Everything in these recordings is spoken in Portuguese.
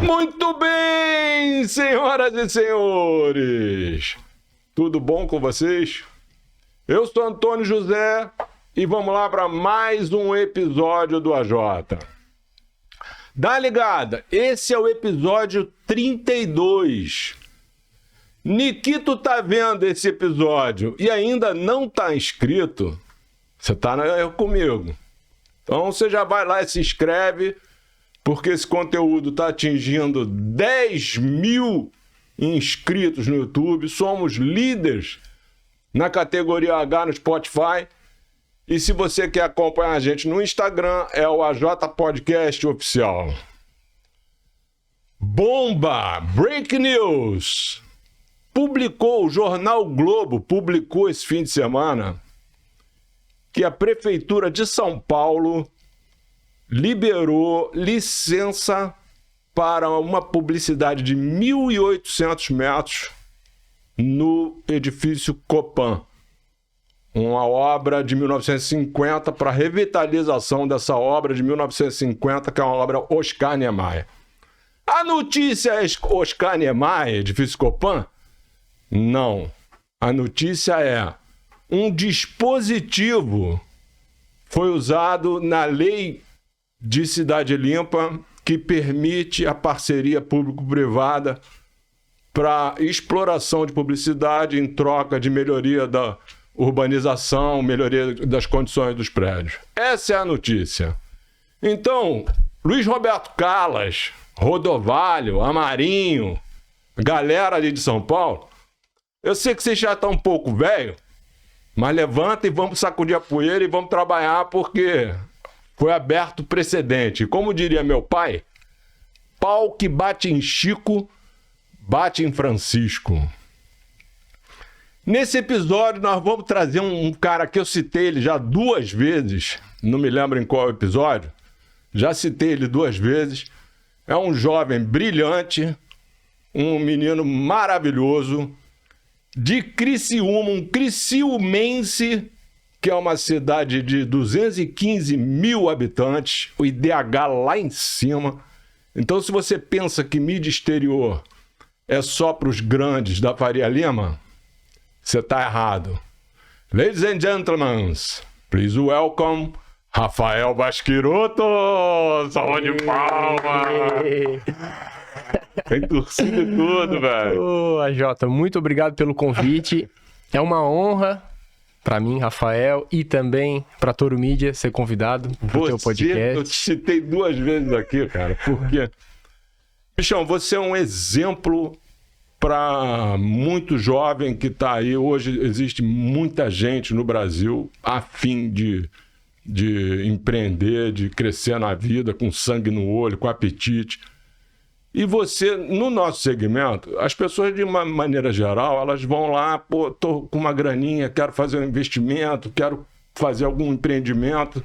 Muito bem, senhoras e senhores. Tudo bom com vocês? Eu sou Antônio José e vamos lá para mais um episódio do AJ. Dá ligada, esse é o episódio 32. Nikito tá vendo esse episódio e ainda não tá inscrito? Você tá comigo. Então você já vai lá e se inscreve, porque esse conteúdo tá atingindo 10 mil inscritos no YouTube. Somos líderes na categoria H no Spotify. E se você quer acompanhar a gente no Instagram, é o AJ Podcast Oficial. Bomba! Break News! O jornal Globo publicou esse fim de semana que a Prefeitura de São Paulo liberou licença para uma publicidade de 1.800 metros no edifício Copan. Uma obra de 1950 para revitalização dessa obra de 1950, que é uma obra Oscar Niemeyer. A notícia é Oscar Niemeyer, edifício Copan? Não. A notícia é um dispositivo foi usado na lei de Cidade Limpa que permite a parceria público-privada para exploração de publicidade em troca de melhoria da urbanização, melhoria das condições dos prédios. Essa é a notícia. Então, Luiz Roberto Callas, Rodovalho, Amarinho, galera ali de São Paulo, eu sei que vocês já estão um pouco velho, mas levanta e vamos sacudir a poeira e vamos trabalhar, porque foi aberto precedente. E como diria meu pai, pau que bate em Chico, bate em Francisco. Nesse episódio nós vamos trazer um cara que eu citei ele já 2 vezes, não me lembro em qual episódio, já citei ele 2 vezes. É um jovem brilhante, um menino maravilhoso, de Criciúma, um criciumense, que é uma cidade de 215 mil habitantes, o IDH lá em cima. Então, se você pensa que mídia exterior é só para os grandes da Faria Lima, você está errado. Ladies and gentlemen, please welcome Rafael Basquirotto! Salva de palmas! Tem torcida e tudo, velho. Ô, AJ, muito obrigado pelo convite. É uma honra para mim, Rafael, e também para Toro Mídia ser convidado para o teu podcast. Eu te citei 2 vezes aqui, cara, porque... Bichão, você é um exemplo para muito jovem que está aí. Hoje existe muita gente no Brasil a fim de empreender, de crescer na vida, com sangue no olho, com apetite. E você, no nosso segmento, as pessoas, de uma maneira geral, elas vão lá, pô, tô com uma graninha, quero fazer um investimento, quero fazer algum empreendimento.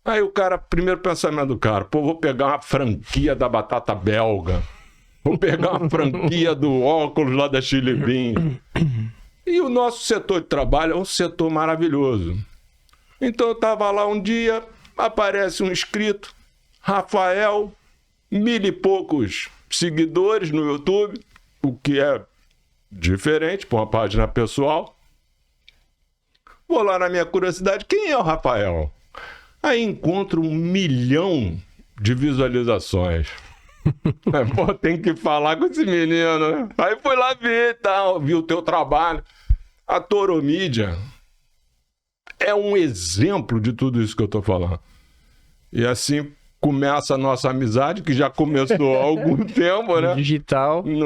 Aí o cara, primeiro pensamento do cara, pô, vou pegar uma franquia da batata belga, vou pegar uma franquia do óculos lá da Chili Bean. E o nosso setor de trabalho é um setor maravilhoso. Então eu tava lá um dia, aparece um inscrito, Rafael, 1.000 e poucos seguidores no YouTube, o que é diferente para uma página pessoal. Vou lá na minha curiosidade, quem é o Rafael? Aí encontro 1 milhão de visualizações. Pô, tem que falar com esse menino, né? Aí fui lá ver e tal, vi o teu trabalho. A Toro Mídia é um exemplo de tudo isso que eu tô falando. E assim começa a nossa amizade, que já começou há algum tempo, né? No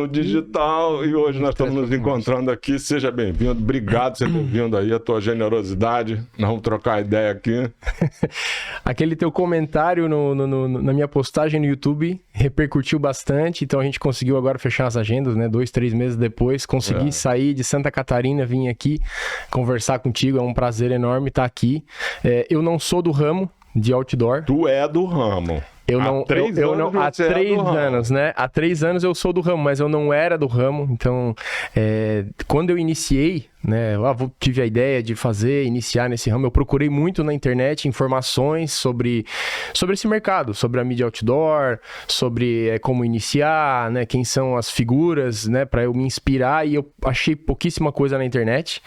digital. E hoje nós estamos nos encontrando aqui. Seja bem-vindo. Obrigado por você ter vindo aí, a tua generosidade. Nós vamos trocar ideia aqui. Aquele teu comentário na minha postagem no YouTube repercutiu bastante, então a gente conseguiu agora fechar as agendas, né? 2, 3 meses depois, consegui sair de Santa Catarina, vim aqui conversar contigo. É um prazer enorme estar aqui. Eu não sou do ramo de outdoor. Tu é do ramo. Há 3 anos, né? Há 3 anos eu sou do ramo, mas eu não era do ramo. Então, quando eu iniciei, né? Tive a ideia de iniciar nesse ramo. Eu procurei muito na internet informações sobre esse mercado, sobre a mídia outdoor, sobre como iniciar, né? Quem são as figuras, né? Para eu me inspirar, e eu achei pouquíssima coisa na internet.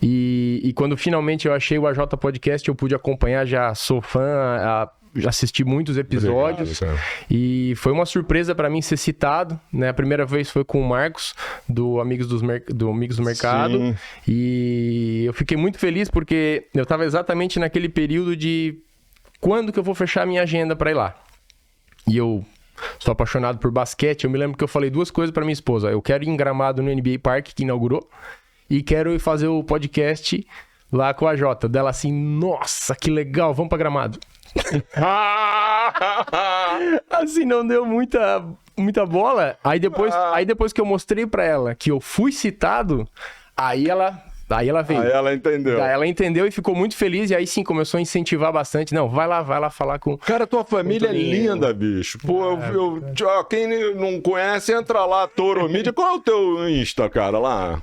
E quando finalmente eu achei o AJ Podcast, eu pude acompanhar, já sou fã, já assisti muitos episódios. Obrigado, e foi uma surpresa para mim ser citado, né? A primeira vez foi com o Marcos, do Amigos do Mercado. Sim. E eu fiquei muito feliz porque eu estava exatamente naquele período de quando que eu vou fechar a minha agenda para ir lá. E eu sou apaixonado por basquete. Eu me lembro que eu falei 2 coisas para minha esposa. Eu quero ir em Gramado no NBA Park, que inaugurou, e quero ir fazer o podcast lá com a Jota. Dela assim, nossa, que legal, vamos para Gramado. Assim, não deu muita bola. Aí depois que eu mostrei pra ela que eu fui citado, aí ela veio. Aí ela entendeu. Aí ela entendeu e ficou muito feliz. E aí sim, começou a incentivar bastante. Não, vai lá falar com... Cara, tua família é linda, bicho. Pô, quem não conhece, entra lá, Toro Mídia. Qual é o teu Insta, cara, lá?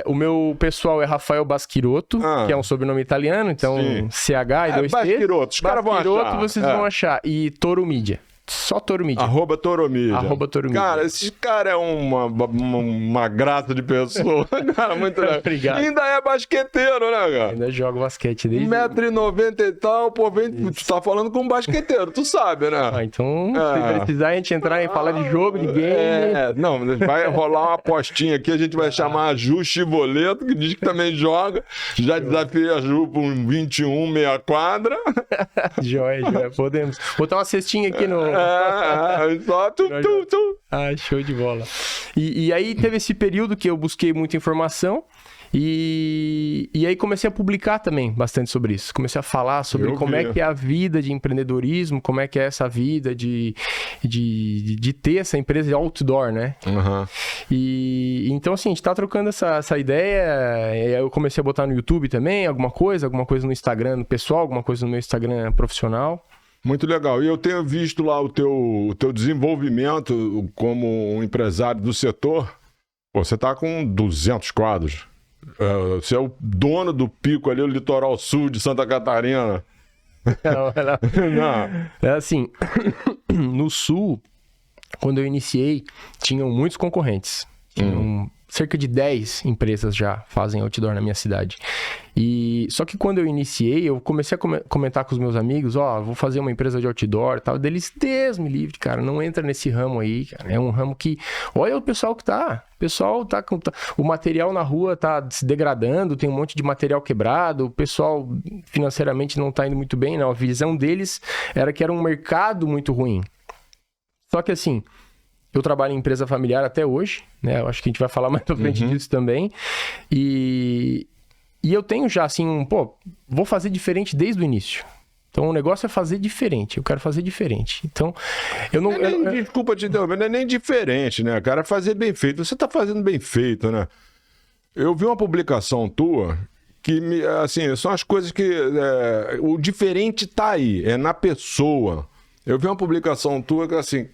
O meu pessoal é Rafael Baschirotto, que é um sobrenome italiano. Então, sim. CH e 2 T's. Baschirotto, os caras vão achar. Vocês vão achar. E Toro Mídia. Só Toro Mídia. @Toro Mídia. @Toro Mídia. Cara, esse cara é uma graça de pessoa. Cara, muito legal. Obrigado. E ainda é basqueteiro, né, cara? Ainda jogo basquete desde... 1,90 m e tal, pô, tu tá falando com um basqueteiro, tu sabe, né? Então, se precisar a gente entrar e falar de jogo, de game... Não, vai rolar uma apostinha aqui, a gente vai chamar a Ju Chivoleto, que diz que também joga. Já desafiei a Ju por um 21, meia quadra. Joia, podemos. Botar uma cestinha aqui no... Só tu. Show de bola. E aí teve esse período que eu busquei muita informação e aí comecei a publicar também bastante sobre isso. Comecei a falar sobre como é que é a vida de empreendedorismo, como é que é essa vida de ter essa empresa de outdoor, né? Uhum. E então, assim, a gente tá trocando essa ideia. Eu comecei a botar no YouTube também, alguma coisa no Instagram no pessoal, alguma coisa no meu Instagram profissional. Muito legal. E eu tenho visto lá o teu desenvolvimento como um empresário do setor. Pô, você tá com 200 quadros. Você é o dono do pico ali, o litoral sul de Santa Catarina. Não. É assim, no sul, quando eu iniciei, tinham muitos concorrentes. Tinham cerca de 10 empresas já fazem outdoor na minha cidade. E só que quando eu iniciei, eu comecei a comentar com os meus amigos, vou fazer uma empresa de outdoor e tal. Deles, Deus me livre, cara, não entra nesse ramo aí, cara. É um ramo que, olha o pessoal que tá. O pessoal o material na rua tá se degradando, tem um monte de material quebrado, o pessoal financeiramente não tá indo muito bem, não. A visão deles era que era um mercado muito ruim. Só que assim, eu trabalho em empresa familiar até hoje, né? Eu acho que a gente vai falar mais pra frente disso também. E eu tenho já, assim, vou fazer diferente desde o início. Então, o negócio é fazer diferente. Eu quero fazer diferente. Então, eu não... Desculpa te interromper, não é nem diferente, né, cara? É fazer bem feito. Você tá fazendo bem feito, né? Eu vi uma publicação tua que, assim, são as coisas que... o diferente tá aí, é na pessoa. Eu vi uma publicação tua que, assim...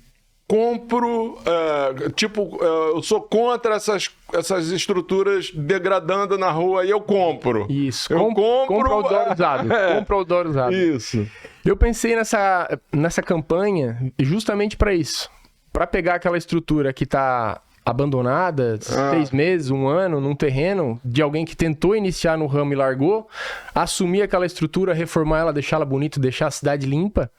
eu sou contra essas estruturas degradando na rua e eu compro. Isso, eu compro outdoor usado. Compro outdoor usado. Isso. Eu pensei nessa campanha justamente para isso. Para pegar aquela estrutura que tá abandonada, 6 meses, 1 ano, num terreno de alguém que tentou iniciar no ramo e largou, assumir aquela estrutura, reformar ela, deixá-la bonita, deixar a cidade limpa.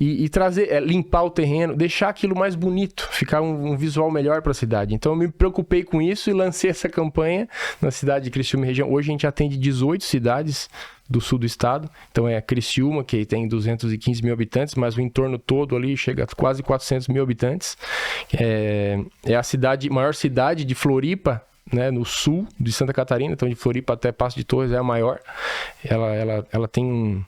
E trazer, limpar o terreno, deixar aquilo mais bonito, ficar um visual melhor para a cidade. Então eu me preocupei com isso e lancei essa campanha na cidade de Criciúma e região. Hoje a gente atende 18 cidades do sul do estado. Então é Criciúma, que tem 215 mil habitantes, mas o entorno todo ali chega a quase 400 mil habitantes. É a maior cidade de Floripa, né, no sul de Santa Catarina. Então de Floripa até Passo de Torres é a maior. Ela tem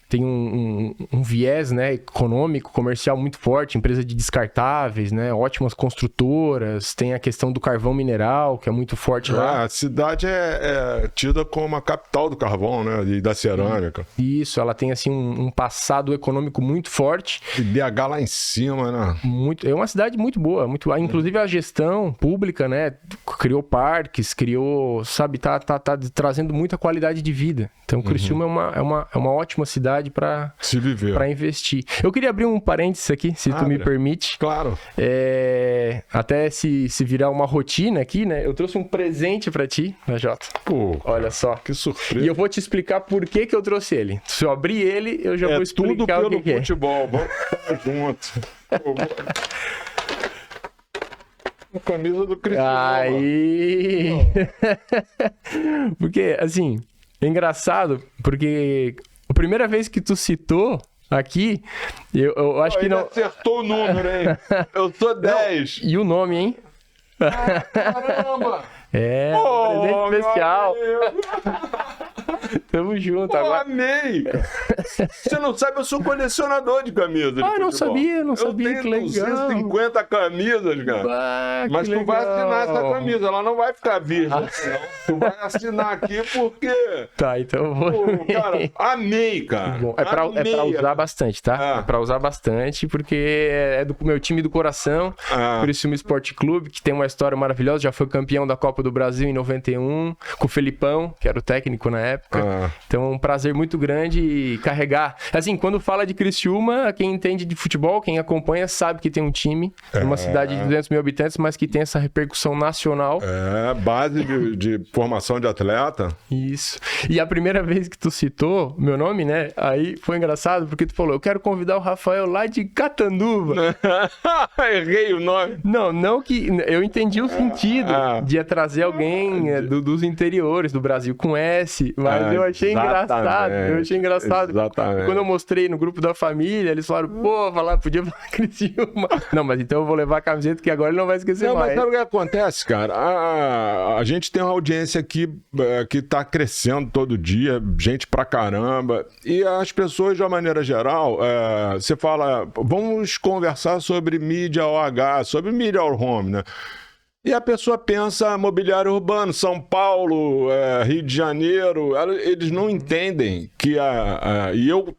tem um viés, né, econômico, comercial muito forte, empresa de descartáveis, né, ótimas construtoras, tem a questão do carvão mineral, que é muito forte lá. A cidade é tida como a capital do carvão, né, e da cerâmica. Isso, ela tem assim um passado econômico muito forte. E BH lá em cima, né? É uma cidade muito boa, inclusive a gestão pública, né, criou parques, sabe, tá trazendo muita qualidade de vida. Então, Criciúma é uma ótima cidade para se viver, para investir. Eu queria abrir um parênteses aqui, se tu me permite. Claro. Até se virar uma rotina aqui, né? Eu trouxe um presente para ti, né, Jota? Pô, olha só. Que surpresa. E eu vou te explicar por que eu trouxe ele. Se eu abrir ele, eu já vou explicar tudo o que pelo futebol. Vamos junto. A camisa do Criciúma. Aí. Porque, assim, é engraçado, porque a primeira vez que tu citou aqui, eu acho que não... acertou o número, hein? Eu sou 10. Não. E o nome, hein? Caramba! Presente especial. Tamo junto agora. Amei! Você não sabe, eu sou colecionador de camisas. Não sabia, que legal. Eu tenho 250 camisas, cara. Mas tu vai assinar essa camisa, ela não vai ficar virgem. Não. Tu vai assinar aqui porque... Tá, então eu vou... cara, amei, cara. Bom, é pra usar bastante, tá? É pra usar bastante, porque é do meu time do coração, Criciúma Esporte Clube, que tem uma história maravilhosa, já foi campeão da Copa do Brasil em 91, com o Felipão, que era o técnico na época. Então é um prazer muito grande carregar. Assim, quando fala de Criciúma, quem entende de futebol, quem acompanha, sabe que tem um time numa cidade de 200 mil habitantes, mas que tem essa repercussão nacional. Base de formação de atleta. Isso. E a primeira vez que tu citou meu nome, né? Aí foi engraçado, porque tu falou, eu quero convidar o Rafael lá de Catanduva. Errei o nome. Não que... Eu entendi o sentido de trazer alguém dos interiores do Brasil com S, mas eu achei engraçado. Exatamente. Quando eu mostrei no grupo da família, eles falaram, podia falar Criciúma. Não, mas então eu vou levar a camiseta que agora ele não vai esquecer mais. Mas sabe o que acontece, cara? A gente tem uma audiência aqui que tá crescendo todo dia, gente pra caramba, e as pessoas, de uma maneira geral, você fala, vamos conversar sobre mídia OH, sobre mídia ao home, né? E a pessoa pensa mobiliário urbano, São Paulo, Rio de Janeiro, eles não entendem que e eu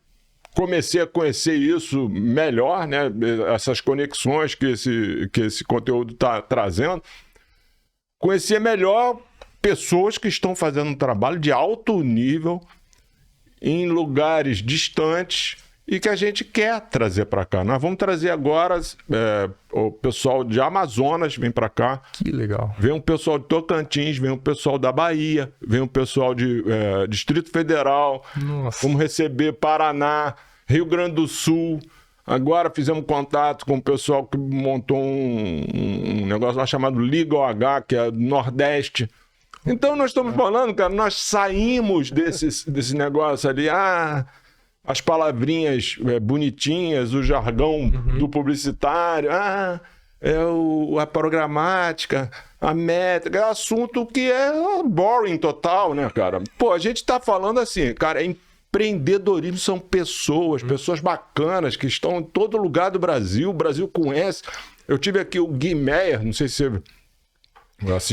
comecei a conhecer isso melhor, né? Essas conexões que esse conteúdo está trazendo. Conhecer melhor pessoas que estão fazendo um trabalho de alto nível em lugares distantes e que a gente quer trazer para cá. Nós vamos trazer agora o pessoal de Amazonas vem para cá. Que legal. Vem um pessoal de Tocantins, vem um pessoal da Bahia, vem um pessoal de Distrito Federal. Nossa. Vamos receber Paraná, Rio Grande do Sul. Agora fizemos contato com o pessoal que montou um negócio lá chamado Liga OH, que é do Nordeste. Então nós estamos falando, cara, nós saímos desse negócio ali, as palavrinhas bonitinhas, o jargão do publicitário, a programática, a métrica, é assunto que é boring total, né, cara? Pô, a gente tá falando assim, cara, empreendedorismo são pessoas bacanas que estão em todo lugar do Brasil, o Brasil conhece. Eu tive aqui o Gui Meyer, não sei se você...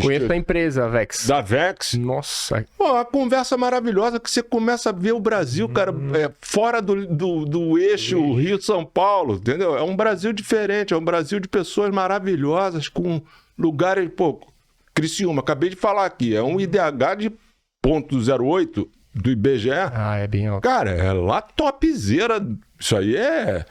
Conheço a empresa, a Vex. Da Vex. Nossa. Pô, a conversa maravilhosa que você começa a ver o Brasil, cara, fora do eixo Rio-São Paulo, entendeu? É um Brasil diferente, é um Brasil de pessoas maravilhosas, com lugares... Pô, Criciúma, acabei de falar aqui, é um IDH de 0,08 do IBGE. É bem alto. Cara, é lá topzera. Isso aí é...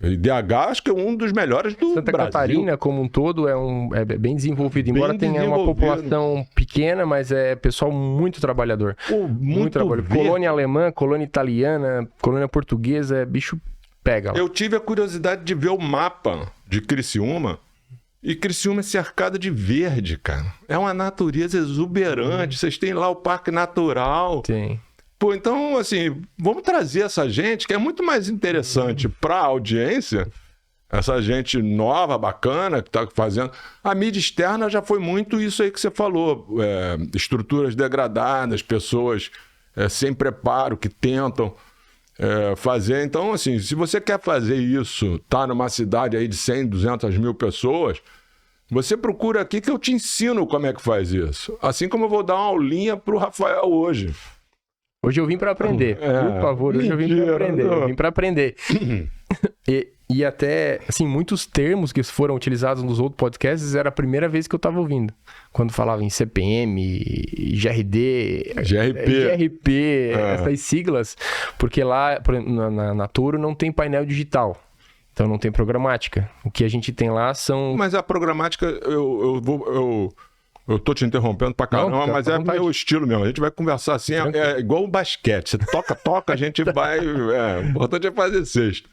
IDH acho que é um dos melhores do Santa Brasil. Catarina, como um todo, é bem desenvolvido. Embora tenha uma população pequena, mas é pessoal muito trabalhador. Muito trabalhador. Colônia alemã, colônia italiana, colônia portuguesa, bicho pega lá. Eu tive a curiosidade de ver o mapa de Criciúma. E Criciúma é cercada de verde, cara. É uma natureza exuberante. Vocês têm lá o Parque Natural. Tem. Pô, então, assim, vamos trazer essa gente que é muito mais interessante para a audiência, essa gente nova, bacana, que está fazendo. A mídia externa já foi muito isso aí que você falou, estruturas degradadas, pessoas sem preparo, que tentam. fazer. Então, assim, se você quer fazer isso, tá numa cidade aí de 100, 200 mil pessoas, você procura aqui que eu te ensino como é que faz isso. Assim como eu vou dar uma aulinha pro Rafael hoje. Hoje eu vim para aprender, por favor, hoje eu vim para aprender. Eu vim para aprender. E até, assim, muitos termos que foram utilizados nos outros podcasts era a primeira vez que eu estava ouvindo. Quando falava em CPM, GRD, GRP, essas siglas, porque lá na Toro não tem painel digital. Então não tem programática. O que a gente tem lá são... Mas a programática, eu tô te interrompendo pra caramba, mas é meu estilo mesmo. A gente vai conversar assim, é igual o basquete. Você toca, a gente vai... o importante é fazer cesta.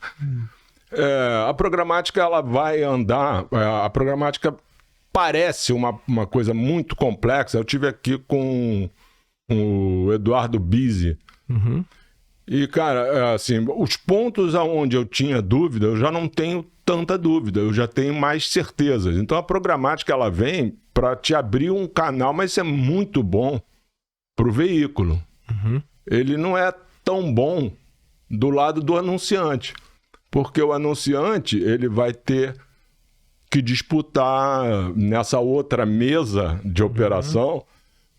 A programática, ela vai andar... A programática parece uma coisa muito complexa. Eu tive aqui com o Eduardo Bizzi. Uhum. E, cara, assim, os pontos aonde eu tinha dúvida, eu já não tenho tanta dúvida, eu já tenho mais certezas. Então, a programática, ela vem para te abrir um canal, mas isso é muito bom para o veículo. Uhum. Ele não é tão bom do lado do anunciante, porque o anunciante, ele vai ter que disputar nessa outra mesa de operação,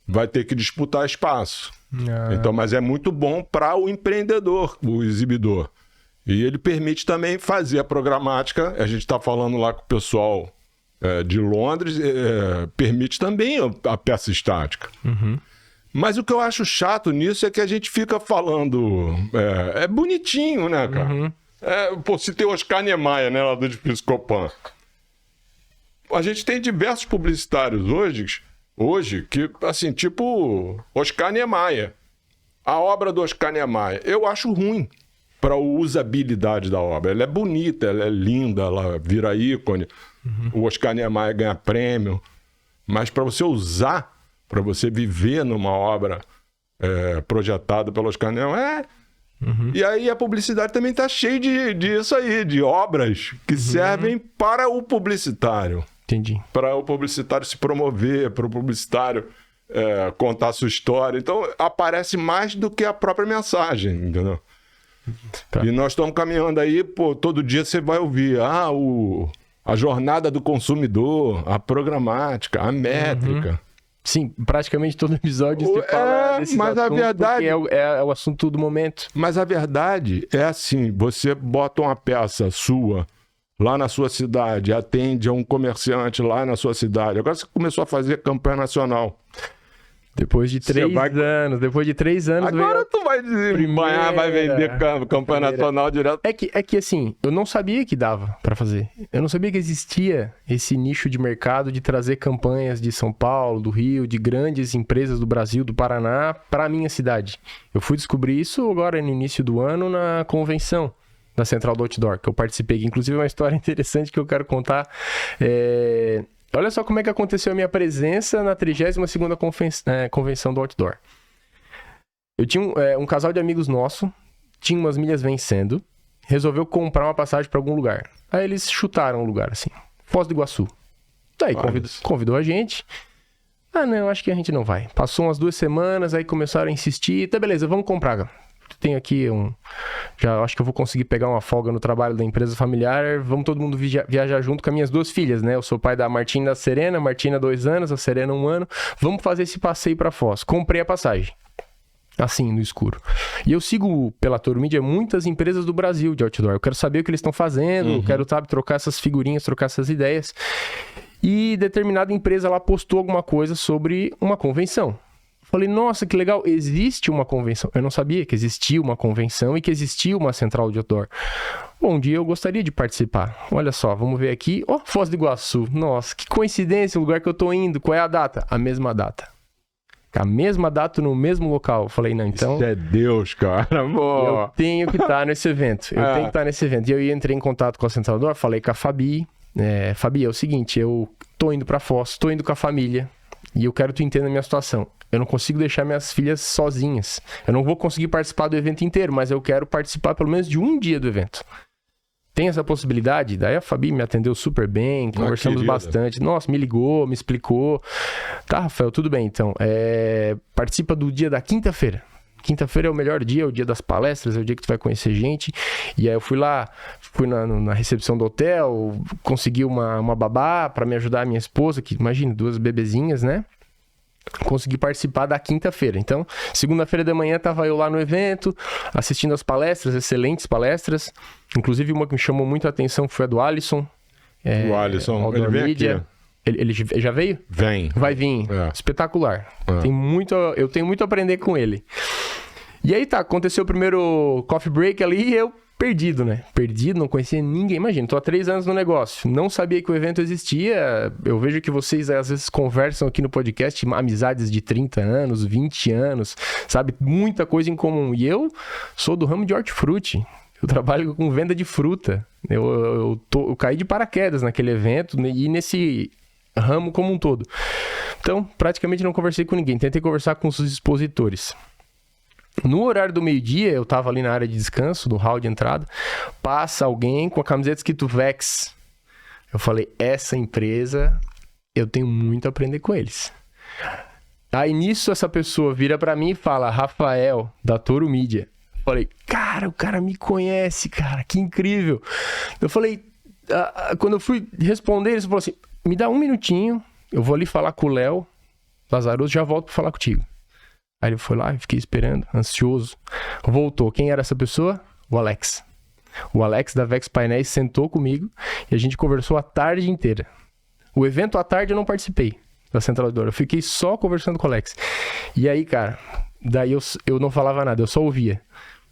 vai ter que disputar espaço. Então, mas é muito bom para o empreendedor, o exibidor. E ele permite também fazer a programática. A gente está falando lá com o pessoal de Londres, permite também a peça estática. Uhum. Mas o que eu acho chato nisso é que a gente fica falando... É bonitinho, né, cara? Uhum. Se tem Oscar Niemeyer, né, lá do Edifício Copan. A gente tem diversos publicitários hoje que, assim, tipo Oscar Niemeyer. A obra do Oscar Niemeyer, eu acho ruim para a usabilidade da obra. Ela é bonita, ela é linda, ela vira ícone. O Oscar Niemeyer ganha prêmio. Mas para você usar, para você viver numa obra projetada pelo Oscar Niemeyer... E aí a publicidade também está cheia disso aí, de obras que servem para o publicitário. Entendi. Para o publicitário se promover, para o publicitário contar a sua história. Então, aparece mais do que a própria mensagem, entendeu? Tá. E nós estamos caminhando aí, todo dia você vai ouvir a jornada do consumidor, a programática, a métrica. Sim, praticamente todo episódio você fala desse mas assunto, a verdade é o assunto do momento. Mas a verdade é assim, você bota uma peça sua lá na sua cidade, atende a um comerciante lá na sua cidade. Agora você começou a fazer campanha nacional. Depois de 3 anos... Agora tu vai desembanhar, vai vender campanha nacional direto. É que assim, eu não sabia que dava pra fazer. Eu não sabia que existia esse nicho de mercado de trazer campanhas de São Paulo, do Rio, de grandes empresas do Brasil, do Paraná, pra minha cidade. Eu fui descobrir isso agora no início do ano na convenção da Central do Outdoor, que eu participei. Inclusive é uma história interessante que eu quero contar. Olha só como é que aconteceu a minha presença na 32ª convenção do Outdoor. Eu tinha um casal de amigos nosso, tinha umas milhas vencendo, resolveu comprar uma passagem para algum lugar. Aí eles chutaram o lugar, assim, Foz do Iguaçu. Daí convidou a gente. Não, acho que a gente não vai. Passou umas 2 semanas, aí começaram a insistir. Tá, beleza, vamos comprar. Tenho aqui já acho que eu vou conseguir pegar uma folga no trabalho da empresa familiar. Vamos todo mundo viajar junto com as minhas 2 filhas, né? Eu sou pai da Martina e da Serena. Martina 2 anos, a Serena 1 ano. Vamos fazer esse passeio para Foz. Comprei a passagem. Assim, no escuro. E eu sigo pela Toro Mídia muitas empresas do Brasil de outdoor. Eu quero saber o que eles estão fazendo. Eu quero, trocar essas figurinhas, trocar essas ideias. E determinada empresa lá postou alguma coisa sobre uma convenção. Falei, nossa, que legal, existe uma convenção. Eu não sabia que existia uma convenção e que existia uma central de outdoor. Bom, um dia eu gostaria de participar. Olha só, vamos ver aqui. Foz do Iguaçu. Nossa, que coincidência, o lugar que eu tô indo. Qual é a data? A mesma data. A mesma data no mesmo local. Eu falei, não, então... Isso é Deus, cara. Eu tenho que estar nesse evento. E eu entrei em contato com a central do outdoor, falei com a Fabi. Fabi, é o seguinte, eu tô indo pra Foz, tô indo com a família. E eu quero que tu entenda a minha situação. Eu não consigo deixar minhas filhas sozinhas. Eu não vou conseguir participar do evento inteiro, mas eu quero participar pelo menos de um dia do evento. Tem essa possibilidade? Daí a Fabi me atendeu super bem, conversamos bastante. Nossa, me ligou, me explicou. Tá, Rafael, tudo bem então. Participa do dia da quinta-feira. quinta-feira é o melhor dia, é o dia das palestras, é o dia que tu vai conhecer gente. E aí eu fui lá, fui na recepção do hotel, consegui uma babá para me ajudar a minha esposa, que imagina, 2 bebezinhas, né? Consegui participar da quinta-feira. Então, segunda-feira de manhã tava eu lá no evento, assistindo as palestras, excelentes palestras. Inclusive uma que me chamou muito a atenção foi a do Alisson. O Alisson, ele vem aqui. Ele já veio? Vem. Vai vir. Espetacular. Eu tenho muito a aprender com ele. E aí aconteceu o primeiro coffee break ali e eu perdido, né? Perdido, não conhecia ninguém. Imagina, tô há 3 anos no negócio. Não sabia que o evento existia. Eu vejo que vocês às vezes conversam aqui no podcast, amizades de 30 anos, 20 anos, sabe? Muita coisa em comum. E eu sou do ramo de hortifruti. Eu trabalho com venda de fruta. Eu caí de paraquedas naquele evento e nesse ramo como um todo. Então, praticamente não conversei com ninguém. Tentei conversar com os expositores. No horário do meio-dia, eu tava ali na área de descanso, do hall de entrada, passa alguém com a camiseta escrito Vex. Eu falei, essa empresa, eu tenho muito a aprender com eles. Aí nisso, essa pessoa vira pra mim e fala, Rafael, da Toro Mídia. Eu falei, cara, o cara me conhece, cara, que incrível. Eu falei, quando eu fui responder, ele falou assim, me dá 1 minutinho, eu vou ali falar com o Léo Lazarotto, já volto pra falar contigo. Aí ele foi lá, eu fiquei esperando, ansioso. Voltou. Quem era essa pessoa? O Alex. O Alex da Vex Painéis sentou comigo e a gente conversou a tarde inteira. O evento à tarde eu não participei da centralizadora. Eu fiquei só conversando com o Alex. E aí, cara, daí eu não falava nada, eu só ouvia.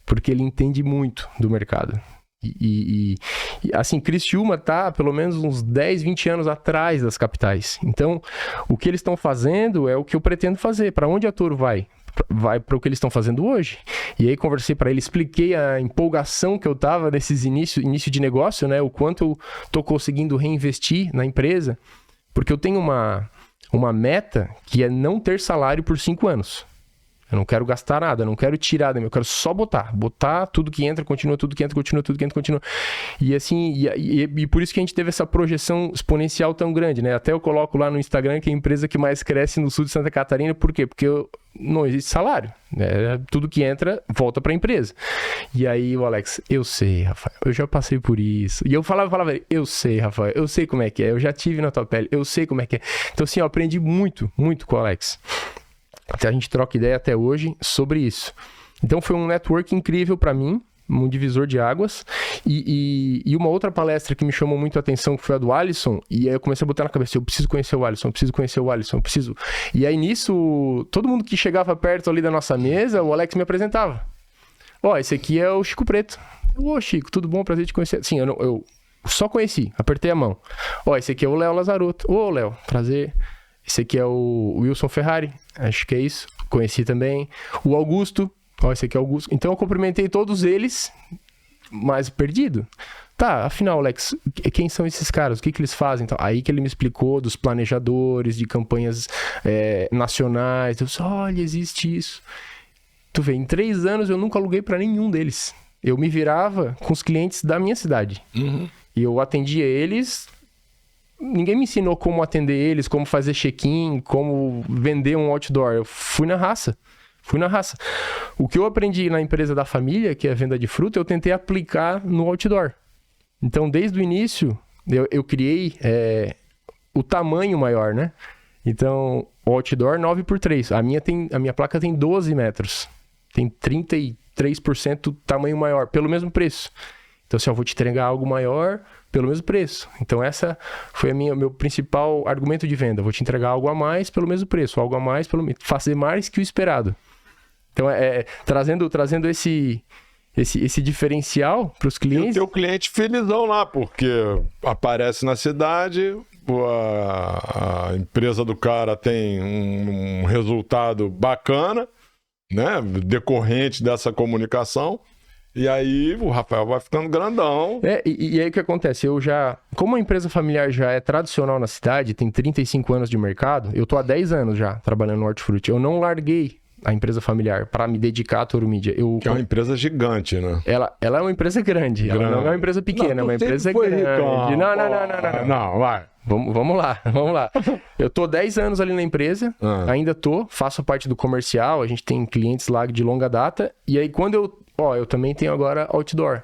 Porque ele entende muito do mercado. E assim, Criciúma tá pelo menos uns 10, 20 anos atrás das capitais. Então, o que eles estão fazendo é o que eu pretendo fazer. Para onde a Toro vai? Vai para o que eles estão fazendo hoje. E aí conversei para ele, expliquei a empolgação que eu tava nesses início de negócio, né? O quanto eu tô conseguindo reinvestir na empresa. Porque eu tenho uma meta que é não ter salário por 5 anos. Eu não quero gastar nada, eu não quero tirar da minha, eu quero só botar tudo que entra, continua, tudo que entra, continua, tudo que entra, continua. E assim, e por isso que a gente teve essa projeção exponencial tão grande, né? Até eu coloco lá no Instagram que é a empresa que mais cresce no sul de Santa Catarina, por quê? Porque não existe salário, né? Tudo que entra, volta para a empresa. E aí o Alex, eu sei, Rafael, eu já passei por isso. E eu falava, eu sei, Rafael, eu sei como é que é, eu já tive na tua pele, eu sei como é que é. Então assim, eu aprendi muito, muito com o Alex. A gente troca ideia até hoje sobre isso. Então foi um network incrível para mim, um divisor de águas. E uma outra palestra que me chamou muito a atenção, que foi a do Alisson. E aí eu comecei a botar na cabeça, eu preciso conhecer o Alisson, eu preciso conhecer o Alisson, eu preciso... E aí nisso, todo mundo que chegava perto ali da nossa mesa, o Alex me apresentava. Ó, esse aqui é o Chico Preto. Ô, Chico, tudo bom? Prazer te conhecer. Sim, eu só conheci, apertei a mão. Ó, esse aqui é o Léo Lazarotto. Ô, Léo, prazer. Esse aqui é o Wilson Ferrari, acho que é isso, conheci também. O Augusto, ó, esse aqui é o Augusto. Então eu cumprimentei todos eles, mas perdido. Tá, afinal, Alex, quem são esses caras? O que eles fazem? Então, aí que ele me explicou dos planejadores, de campanhas nacionais. Eu disse, olha, existe isso. Tu vê, em 3 anos eu nunca aluguei para nenhum deles. Eu me virava com os clientes da minha cidade. Uhum. E eu atendia eles... Ninguém me ensinou como atender eles, como fazer check-in, como vender um outdoor. Eu fui na raça. O que eu aprendi na empresa da família, que é a venda de fruta, eu tentei aplicar no outdoor. Então, desde o início, eu criei o tamanho maior, né? Então, o outdoor 9x3. A minha placa tem 12 metros. Tem 33% tamanho maior, pelo mesmo preço. Então, assim, eu vou te entregar algo maior pelo mesmo preço. Então, essa foi o meu principal argumento de venda. Vou te entregar algo a mais pelo mesmo preço, algo a mais fazer mais que o esperado. Então, trazendo esse diferencial para os clientes. E o teu cliente felizão lá, porque aparece na cidade, a empresa do cara tem um resultado bacana, né, decorrente dessa comunicação. E aí o Rafael vai ficando grandão. E aí o que acontece? Como a empresa familiar já é tradicional na cidade, tem 35 anos de mercado, eu tô há 10 anos já trabalhando no hortifruti. Eu não larguei a empresa familiar para me dedicar à Toro Mídia. Que é uma empresa gigante, né? Ela é uma empresa grande. Ela não é uma empresa pequena, é uma empresa grande. Não, vai. Vamos lá. Eu tô 10 anos ali na empresa, ainda faço parte do comercial, a gente tem clientes lá de longa data, e aí quando eu também tenho agora outdoor.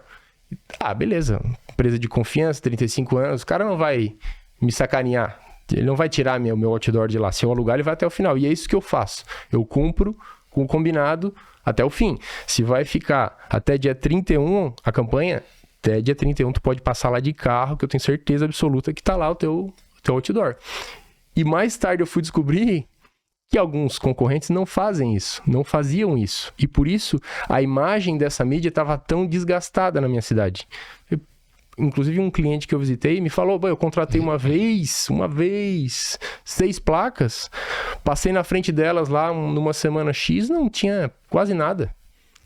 Beleza, empresa de confiança, 35 anos, o cara não vai me sacanear, ele não vai tirar meu outdoor de lá, se eu alugar ele vai até o final, e é isso que eu faço, eu cumpro com o combinado até o fim. Se vai ficar até dia 31 a campanha, até dia 31 tu pode passar lá de carro, que eu tenho certeza absoluta que tá lá o teu outdoor. E mais tarde eu fui descobrir que alguns concorrentes não fazem isso, não faziam isso. E por isso a imagem dessa mídia estava tão desgastada na minha cidade. Inclusive um cliente que eu visitei me falou, eu contratei uma vez, 6 placas, passei na frente delas lá numa semana X, não tinha quase nada.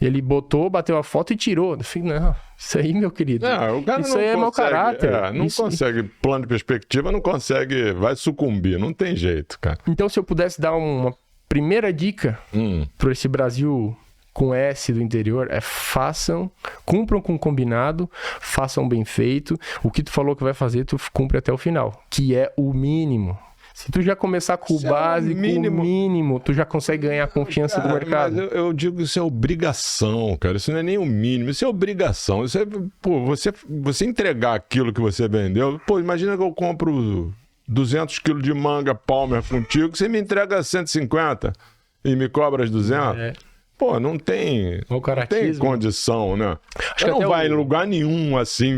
Ele bateu a foto e tirou. Eu falei, não, isso aí, meu querido, o cara isso não aí é mau caráter. Consegue, plano de perspectiva, não consegue, vai sucumbir, não tem jeito, cara. Então, se eu pudesse dar uma primeira dica para esse Brasil com S do interior, cumpram com o combinado, façam bem feito. O que tu falou que vai fazer, tu cumpre até o final, que é o mínimo. Se tu já começar com o básico, o mínimo, tu já consegue ganhar a confiança do mercado. Mas eu digo que isso é obrigação, cara. Isso não é nem o mínimo, isso é obrigação. Isso é, você entregar aquilo que você vendeu. Imagina que eu compro 200 quilos de manga Palmer contigo, você me entrega 150 e me cobra as 200. Não tem condição, né? Você não vai em lugar nenhum assim.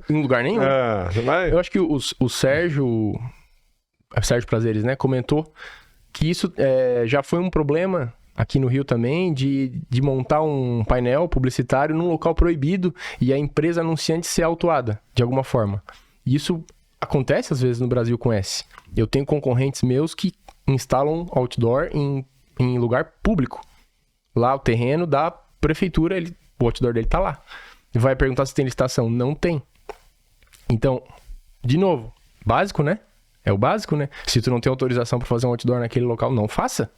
Em lugar nenhum? Eu acho que o Sérgio Prazeres, né, comentou que isso já foi um problema aqui no Rio também, de montar um painel publicitário num local proibido e a empresa anunciante ser autuada, de alguma forma. E isso acontece às vezes no Brasil com S. Eu tenho concorrentes meus que instalam outdoor em lugar público. Lá o terreno da prefeitura, o outdoor dele tá lá. E vai perguntar se tem licitação. Não tem. Então, de novo, básico, né? É o básico, né? Se tu não tem autorização para fazer um outdoor naquele local, não faça.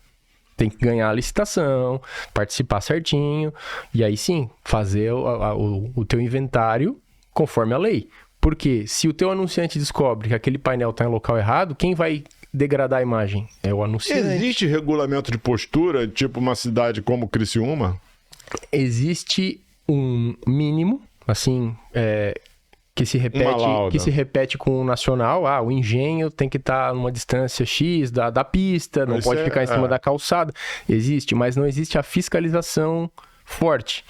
Tem que ganhar a licitação, participar certinho, e aí sim, fazer o teu inventário conforme a lei. Porque se o teu anunciante descobre que aquele painel está em local errado, quem vai degradar a imagem? É o anunciante. Existe regulamento de postura, tipo uma cidade como Criciúma? Existe um mínimo, assim, que se repete com o nacional. O engenho tem que estar numa distância X da pista, não pode ficar em cima da calçada. Existe, mas não existe a fiscalização forte.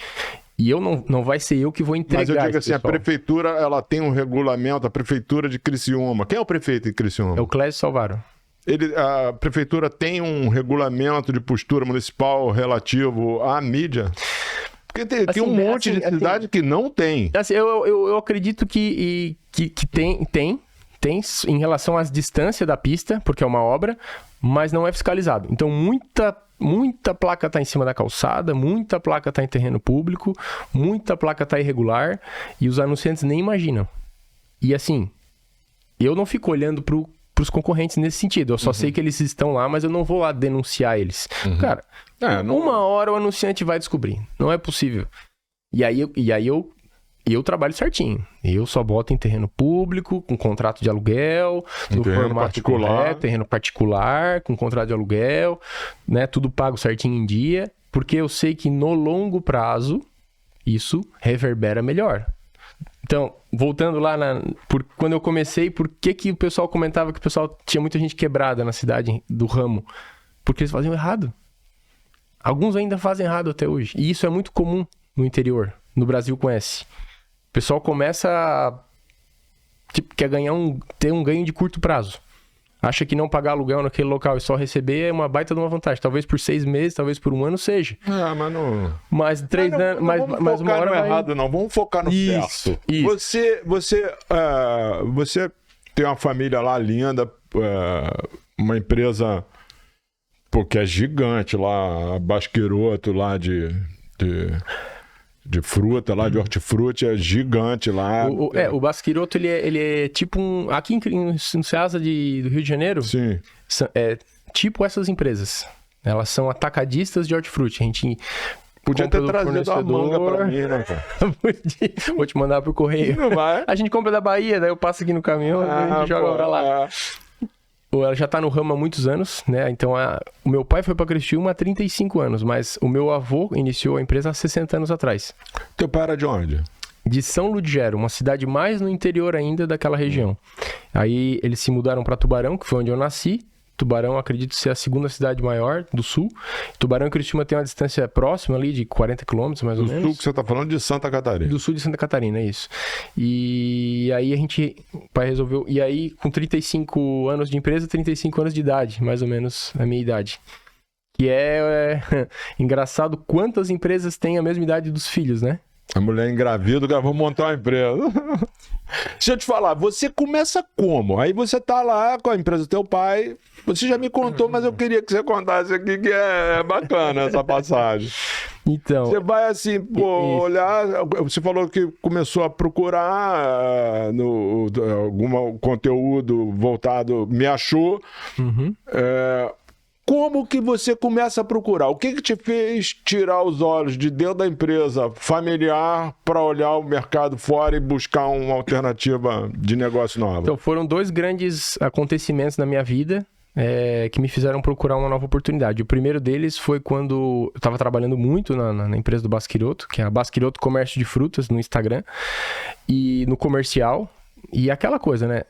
E não vai ser eu que vou entregar. Mas eu digo assim, a prefeitura, ela tem um regulamento, a prefeitura de Criciúma. Quem é o prefeito de Criciúma? É o Clésio Salvaro. A prefeitura tem um regulamento de postura municipal relativo à mídia? Porque tem um monte de cidade que não tem. Eu acredito que tem em relação às distâncias da pista, porque é uma obra, mas não é fiscalizado. Então, muita placa está em cima da calçada, muita placa está em terreno público, muita placa está irregular, e os anunciantes nem imaginam. E assim, eu não fico olhando para os concorrentes nesse sentido. Eu só sei que eles estão lá, mas eu não vou lá denunciar eles. Cara, uma hora o anunciante vai descobrir. Não é possível. E aí eu trabalho certinho. Eu só boto em terreno público, com contrato de aluguel, no formato particular, terreno particular, com contrato de aluguel, né? Tudo pago certinho em dia, porque eu sei que no longo prazo isso reverbera melhor. Então, voltando lá quando eu comecei, por que o pessoal comentava que o pessoal tinha muita gente quebrada na cidade do ramo? Porque eles faziam errado. Alguns ainda fazem errado até hoje. E isso é muito comum no interior, no Brasil com S. O pessoal começa a quer ter um ganho de curto prazo. Acha que não pagar aluguel naquele local e só receber é uma baita de uma vantagem. Talvez por 6 meses, talvez por 1 ano seja. Mas não... Mas 3 anos... Mas uma hora vai... errado, não. Vamos focar no certo. Você tem uma família lá linda, uma empresa que é gigante lá, a Basqueroto lá de fruta lá, de hortifruti, é gigante lá. O Basqueroto, ele é tipo aqui no Ceasa do Rio de Janeiro, sim. É tipo essas empresas. Elas são atacadistas de hortifruti. Podia ter trazido a manga pra mim, né, cara? Vou te mandar pro correio. Não vai? A gente compra da Bahia, daí eu passo aqui no caminhão e a gente joga pra lá. Ela já tá no ramo há muitos anos, né? Então, o meu pai foi pra Criciúma há 35 anos, mas o meu avô iniciou a empresa há 60 anos atrás. Teu pai era de onde? De São Ludgero, uma cidade mais no interior ainda daquela região. Aí eles se mudaram para Tubarão, que foi onde eu nasci. Tubarão, acredito ser a segunda cidade maior do sul. Tubarão e Criciúma tem uma distância próxima ali de 40 quilômetros, mais ou menos. Do sul que você tá falando de Santa Catarina. Do sul de Santa Catarina, é isso. E aí o pai resolveu... E aí, com 35 anos de empresa, 35 anos de idade, mais ou menos a minha idade. Que é engraçado quantas empresas têm a mesma idade dos filhos, né? A mulher engravida, cara, vou montar uma empresa. Deixa eu te falar, você começa como? Aí você tá lá com a empresa do teu pai, você já me contou, mas eu queria que você contasse aqui, que é bacana essa passagem. Então... Você vai assim, pô, olhar, você falou que começou a procurar algum conteúdo voltado, me achou, como que você começa a procurar? O que te fez tirar os olhos de dentro da empresa familiar para olhar o mercado fora e buscar uma alternativa de negócio nova? Então, foram dois grandes acontecimentos na minha vida que me fizeram procurar uma nova oportunidade. O primeiro deles foi quando eu estava trabalhando muito na empresa do Basquiroto, que é a Basquiroto Comércio de Frutas, no Instagram, e no comercial. E aquela coisa, né?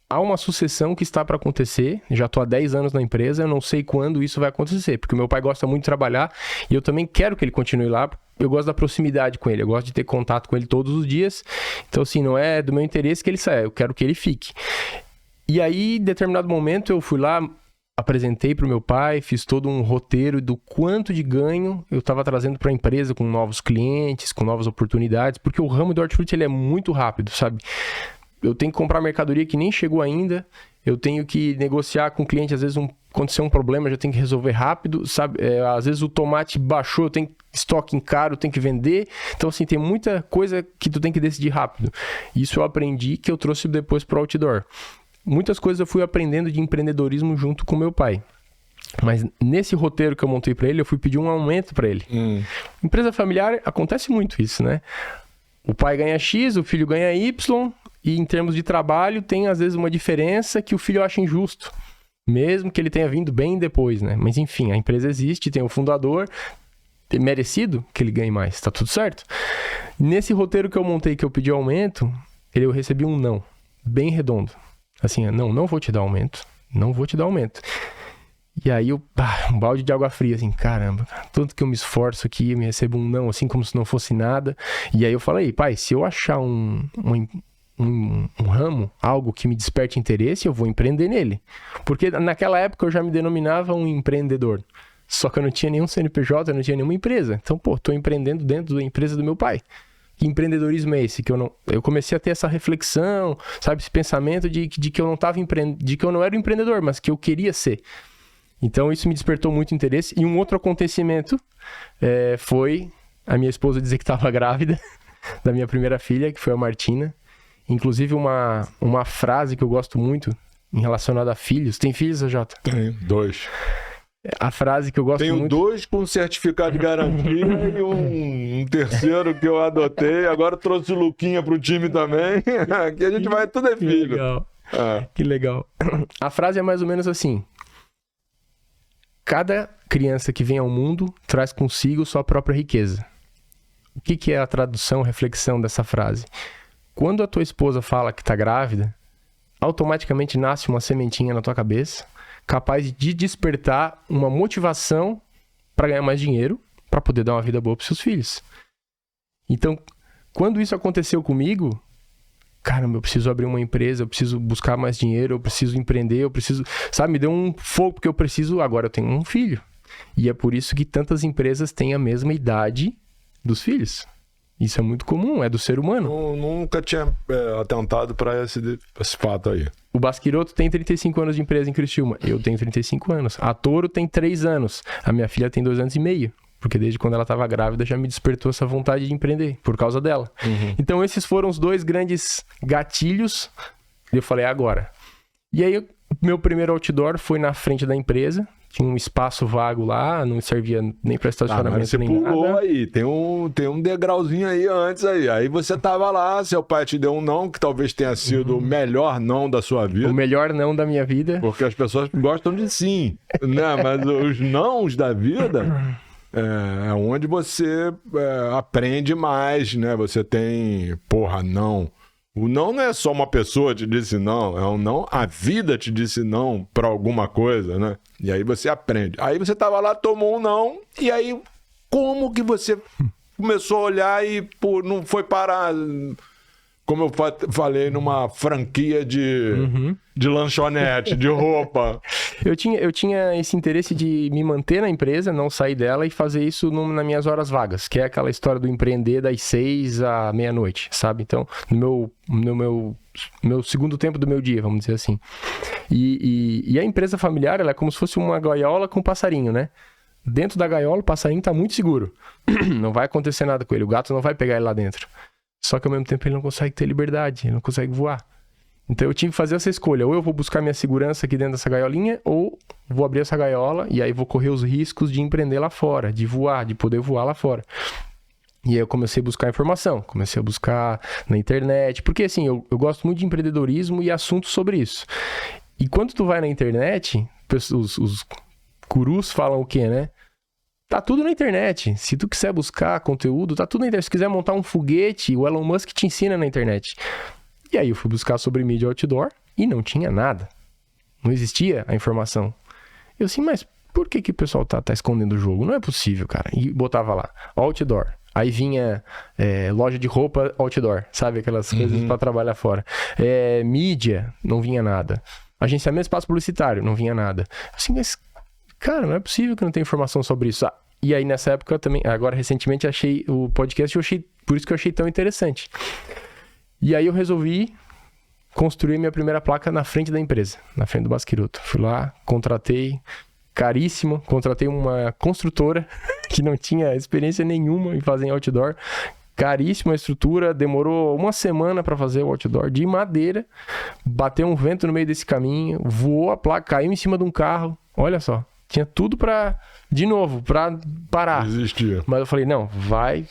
Há uma sucessão que está para acontecer, já estou há 10 anos na empresa, eu não sei quando isso vai acontecer, porque o meu pai gosta muito de trabalhar e eu também quero que ele continue lá, eu gosto da proximidade com ele, eu gosto de ter contato com ele todos os dias, então assim, não é do meu interesse que ele saia, eu quero que ele fique. E aí, em determinado momento, eu fui lá, apresentei para o meu pai, fiz todo um roteiro do quanto de ganho eu estava trazendo para a empresa com novos clientes, com novas oportunidades, porque o ramo do hortifruti ele é muito rápido, sabe? Eu tenho que comprar mercadoria que nem chegou ainda, eu tenho que negociar com o cliente, às vezes aconteceu um problema, eu já tenho que resolver rápido, sabe? Às vezes o tomate baixou, eu tenho estoque em caro, eu tenho que vender. Então, assim, tem muita coisa que tu tem que decidir rápido. Isso eu aprendi, que eu trouxe depois pro outdoor. Muitas coisas eu fui aprendendo de empreendedorismo junto com meu pai. Mas nesse roteiro que eu montei para ele, eu fui pedir um aumento para ele. Empresa familiar, acontece muito isso, né? O pai ganha X, o filho ganha Y... E em termos de trabalho, tem às vezes uma diferença que o filho acha injusto. Mesmo que ele tenha vindo bem depois, né? Mas enfim, a empresa existe, tem o fundador. É merecido que ele ganhe mais, tá tudo certo? Nesse roteiro que eu montei, que eu pedi aumento, eu recebi um não. Bem redondo. Assim, não vou te dar aumento. Não vou te dar aumento. E aí, um balde de água fria, assim, caramba, tanto que eu me esforço aqui, eu me recebo um não, assim, como se não fosse nada. E aí eu falei, pai, se eu achar um ramo, algo que me desperte interesse, eu vou empreender nele. Porque naquela época eu já me denominava um empreendedor. Só que eu não tinha nenhum CNPJ, eu não tinha nenhuma empresa. Então, tô empreendendo dentro da empresa do meu pai. Que empreendedorismo é esse? Eu comecei a ter essa reflexão, sabe? Esse pensamento de que eu não tava de que eu não era um empreendedor, mas que eu queria ser. Então, isso me despertou muito interesse. E um outro acontecimento foi a minha esposa dizer que estava grávida da minha primeira filha, que foi a Martina. Inclusive, uma frase que eu gosto muito relacionada a filhos. Tem filhos, Jota? Tenho, 2. A frase que eu gosto muito... Tenho 2 com certificado de garantia e um terceiro que eu adotei. Agora trouxe o Luquinha pro time também. Aqui a gente vai, tudo é filho. Que legal. Que legal. A frase é mais ou menos assim. Cada criança que vem ao mundo traz consigo sua própria riqueza. O que é a tradução, reflexão dessa frase? Quando a tua esposa fala que tá grávida, automaticamente nasce uma sementinha na tua cabeça, capaz de despertar uma motivação para ganhar mais dinheiro, para poder dar uma vida boa para seus filhos. Então, quando isso aconteceu comigo, caramba, eu preciso abrir uma empresa, eu preciso buscar mais dinheiro, eu preciso empreender, eu preciso... Sabe, me deu um fogo, porque eu preciso... Agora eu tenho um filho. E é por isso que tantas empresas têm a mesma idade dos filhos. Isso é muito comum, é do ser humano. Eu nunca tinha atentado para esse fato aí. O Basquiroto tem 35 anos de empresa em Criciúma. Eu tenho 35 anos. A Toro tem 3 anos. A minha filha tem 2 anos e meio. Porque desde quando ela estava grávida já me despertou essa vontade de empreender, por causa dela. Então esses foram os 2 grandes gatilhos. Eu falei, agora. E aí, meu primeiro outdoor foi na frente da empresa. tinha um espaço vago lá, não servia nem para estacionamento você nem pulou nada. aí, tem um degrauzinho aí antes aí. Aí você tava lá, seu pai te deu um não, que talvez tenha sido o melhor não da sua vida. O melhor não da minha vida. Porque as pessoas gostam de sim, né? Mas os nãos da vida é onde você aprende mais, né? Você tem, não. O não é só uma pessoa te disse não, é um não, a vida te disse não pra alguma coisa, né? E aí você aprende. Aí você tava lá, tomou um não, e aí como que você começou a olhar e não foi parar, como eu falei, numa franquia de lanchonete, de roupa? Eu tinha esse interesse de me manter na empresa, não sair dela e fazer isso nas minhas horas vagas, que é aquela história do empreender das 6 à meia-noite, sabe? Então, no meu segundo tempo do meu dia, vamos dizer assim. E a empresa familiar, ela é como se fosse uma gaiola com um passarinho, né? Dentro da gaiola, o passarinho tá muito seguro. Não vai acontecer nada com ele, o gato não vai pegar ele lá dentro. Só que ao mesmo tempo ele não consegue ter liberdade, ele não consegue voar. Então eu tive que fazer essa escolha, ou eu vou buscar minha segurança aqui dentro dessa gaiolinha, ou vou abrir essa gaiola e aí vou correr os riscos de empreender lá fora, de voar, de poder voar lá fora. E aí eu comecei a buscar informação, comecei a buscar na internet, porque assim, eu gosto muito de empreendedorismo e assuntos sobre isso. E quando tu vai na internet, os gurus falam o quê, né? Tá tudo na internet. Se tu quiser buscar conteúdo, tá tudo na internet. Se quiser montar um foguete, o Elon Musk te ensina na internet. E aí eu fui buscar sobre mídia outdoor e não tinha nada. Não existia a informação. Eu assim, mas por que o pessoal tá escondendo o jogo? Não é possível, cara. E botava lá, outdoor. Aí vinha loja de roupa outdoor, sabe? Aquelas coisas pra trabalhar fora. Mídia, não vinha nada. Agenciamento de espaço publicitário, não vinha nada. Assim, mas, cara, não é possível que não tenha informação sobre isso. E aí nessa época também, agora recentemente achei o podcast, por isso que eu achei tão interessante. E aí eu resolvi construir minha primeira placa na frente da empresa, na frente do Basquiroto. Fui lá, contratei, caríssimo, contratei uma construtora que não tinha experiência nenhuma em fazer outdoor. Caríssima a estrutura, demorou uma semana para fazer o outdoor de madeira, bateu um vento no meio desse caminho, voou a placa, caiu em cima de um carro, olha só. Tinha tudo pra parar. Existia. Mas eu falei, não, vai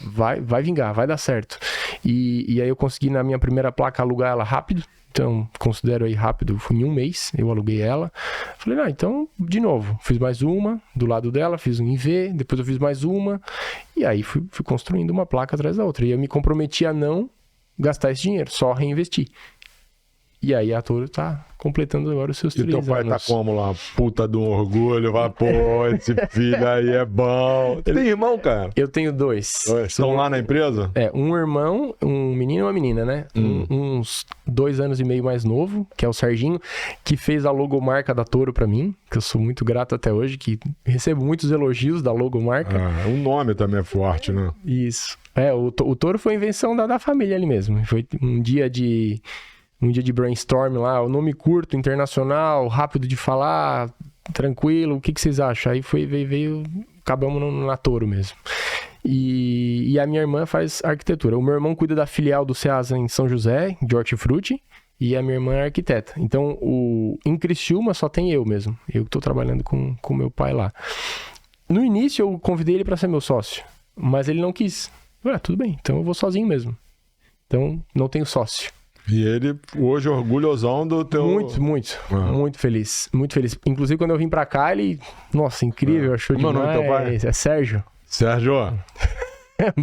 vingar, vai dar certo. E aí eu consegui na minha primeira placa alugar ela rápido. Então, considero aí rápido, foi em um mês, eu aluguei ela. Falei, então, de novo, fiz mais uma do lado dela, fiz um em V, depois eu fiz mais uma. E aí fui construindo uma placa atrás da outra. E eu me comprometi a não gastar esse dinheiro, só reinvestir. E aí a Toro tá completando agora os seus 3 anos. E teu pai tá como lá? Puta de um orgulho. Vai, esse filho aí é bom. Tem irmão, cara? Eu tenho 2. Estão lá na empresa? Um irmão, um menino e uma menina, né? Uns 2 anos e meio mais novo, que é o Serginho, que fez a logomarca da Toro pra mim, que eu sou muito grato até hoje, que recebo muitos elogios da logomarca. O nome também é forte, né? Isso. O Toro foi invenção da família ali mesmo. Foi um dia de brainstorm lá, o nome curto, internacional, rápido de falar, tranquilo, o que vocês acham? Aí veio, acabamos na Toro mesmo. E a minha irmã faz arquitetura. O meu irmão cuida da filial do Ceasa em São José, de hortifruti, e a minha irmã é arquiteta. Então, em Criciúma só tem eu mesmo. Eu que estou trabalhando com meu pai lá. No início, eu convidei ele para ser meu sócio, mas ele não quis. Tudo bem, então eu vou sozinho mesmo. Então, não tenho sócio. E ele, hoje, orgulhosão do teu... Muito feliz. Muito feliz. Inclusive, quando eu vim pra cá, ele... Nossa, incrível, achou demais. Mano, teu pai? É Sérgio. Sérgio,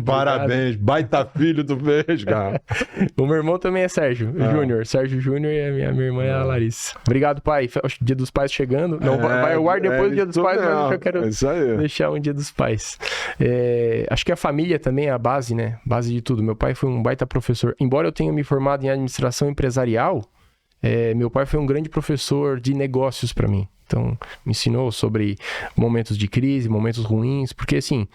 parabéns. Baita filho tu fez, cara. O meu irmão também é Sérgio Júnior. Sérgio Júnior e a minha irmã é a Larissa. Obrigado, pai. Dia dos Pais chegando. Não, vai ao ar depois do Dia dos Pais, mas eu quero deixar um Dia dos Pais. Acho que a família também é a base, né? Base de tudo. Meu pai foi um baita professor. Embora eu tenha me formado em administração empresarial, meu pai foi um grande professor de negócios para mim. Então, me ensinou sobre momentos de crise, momentos ruins, porque assim...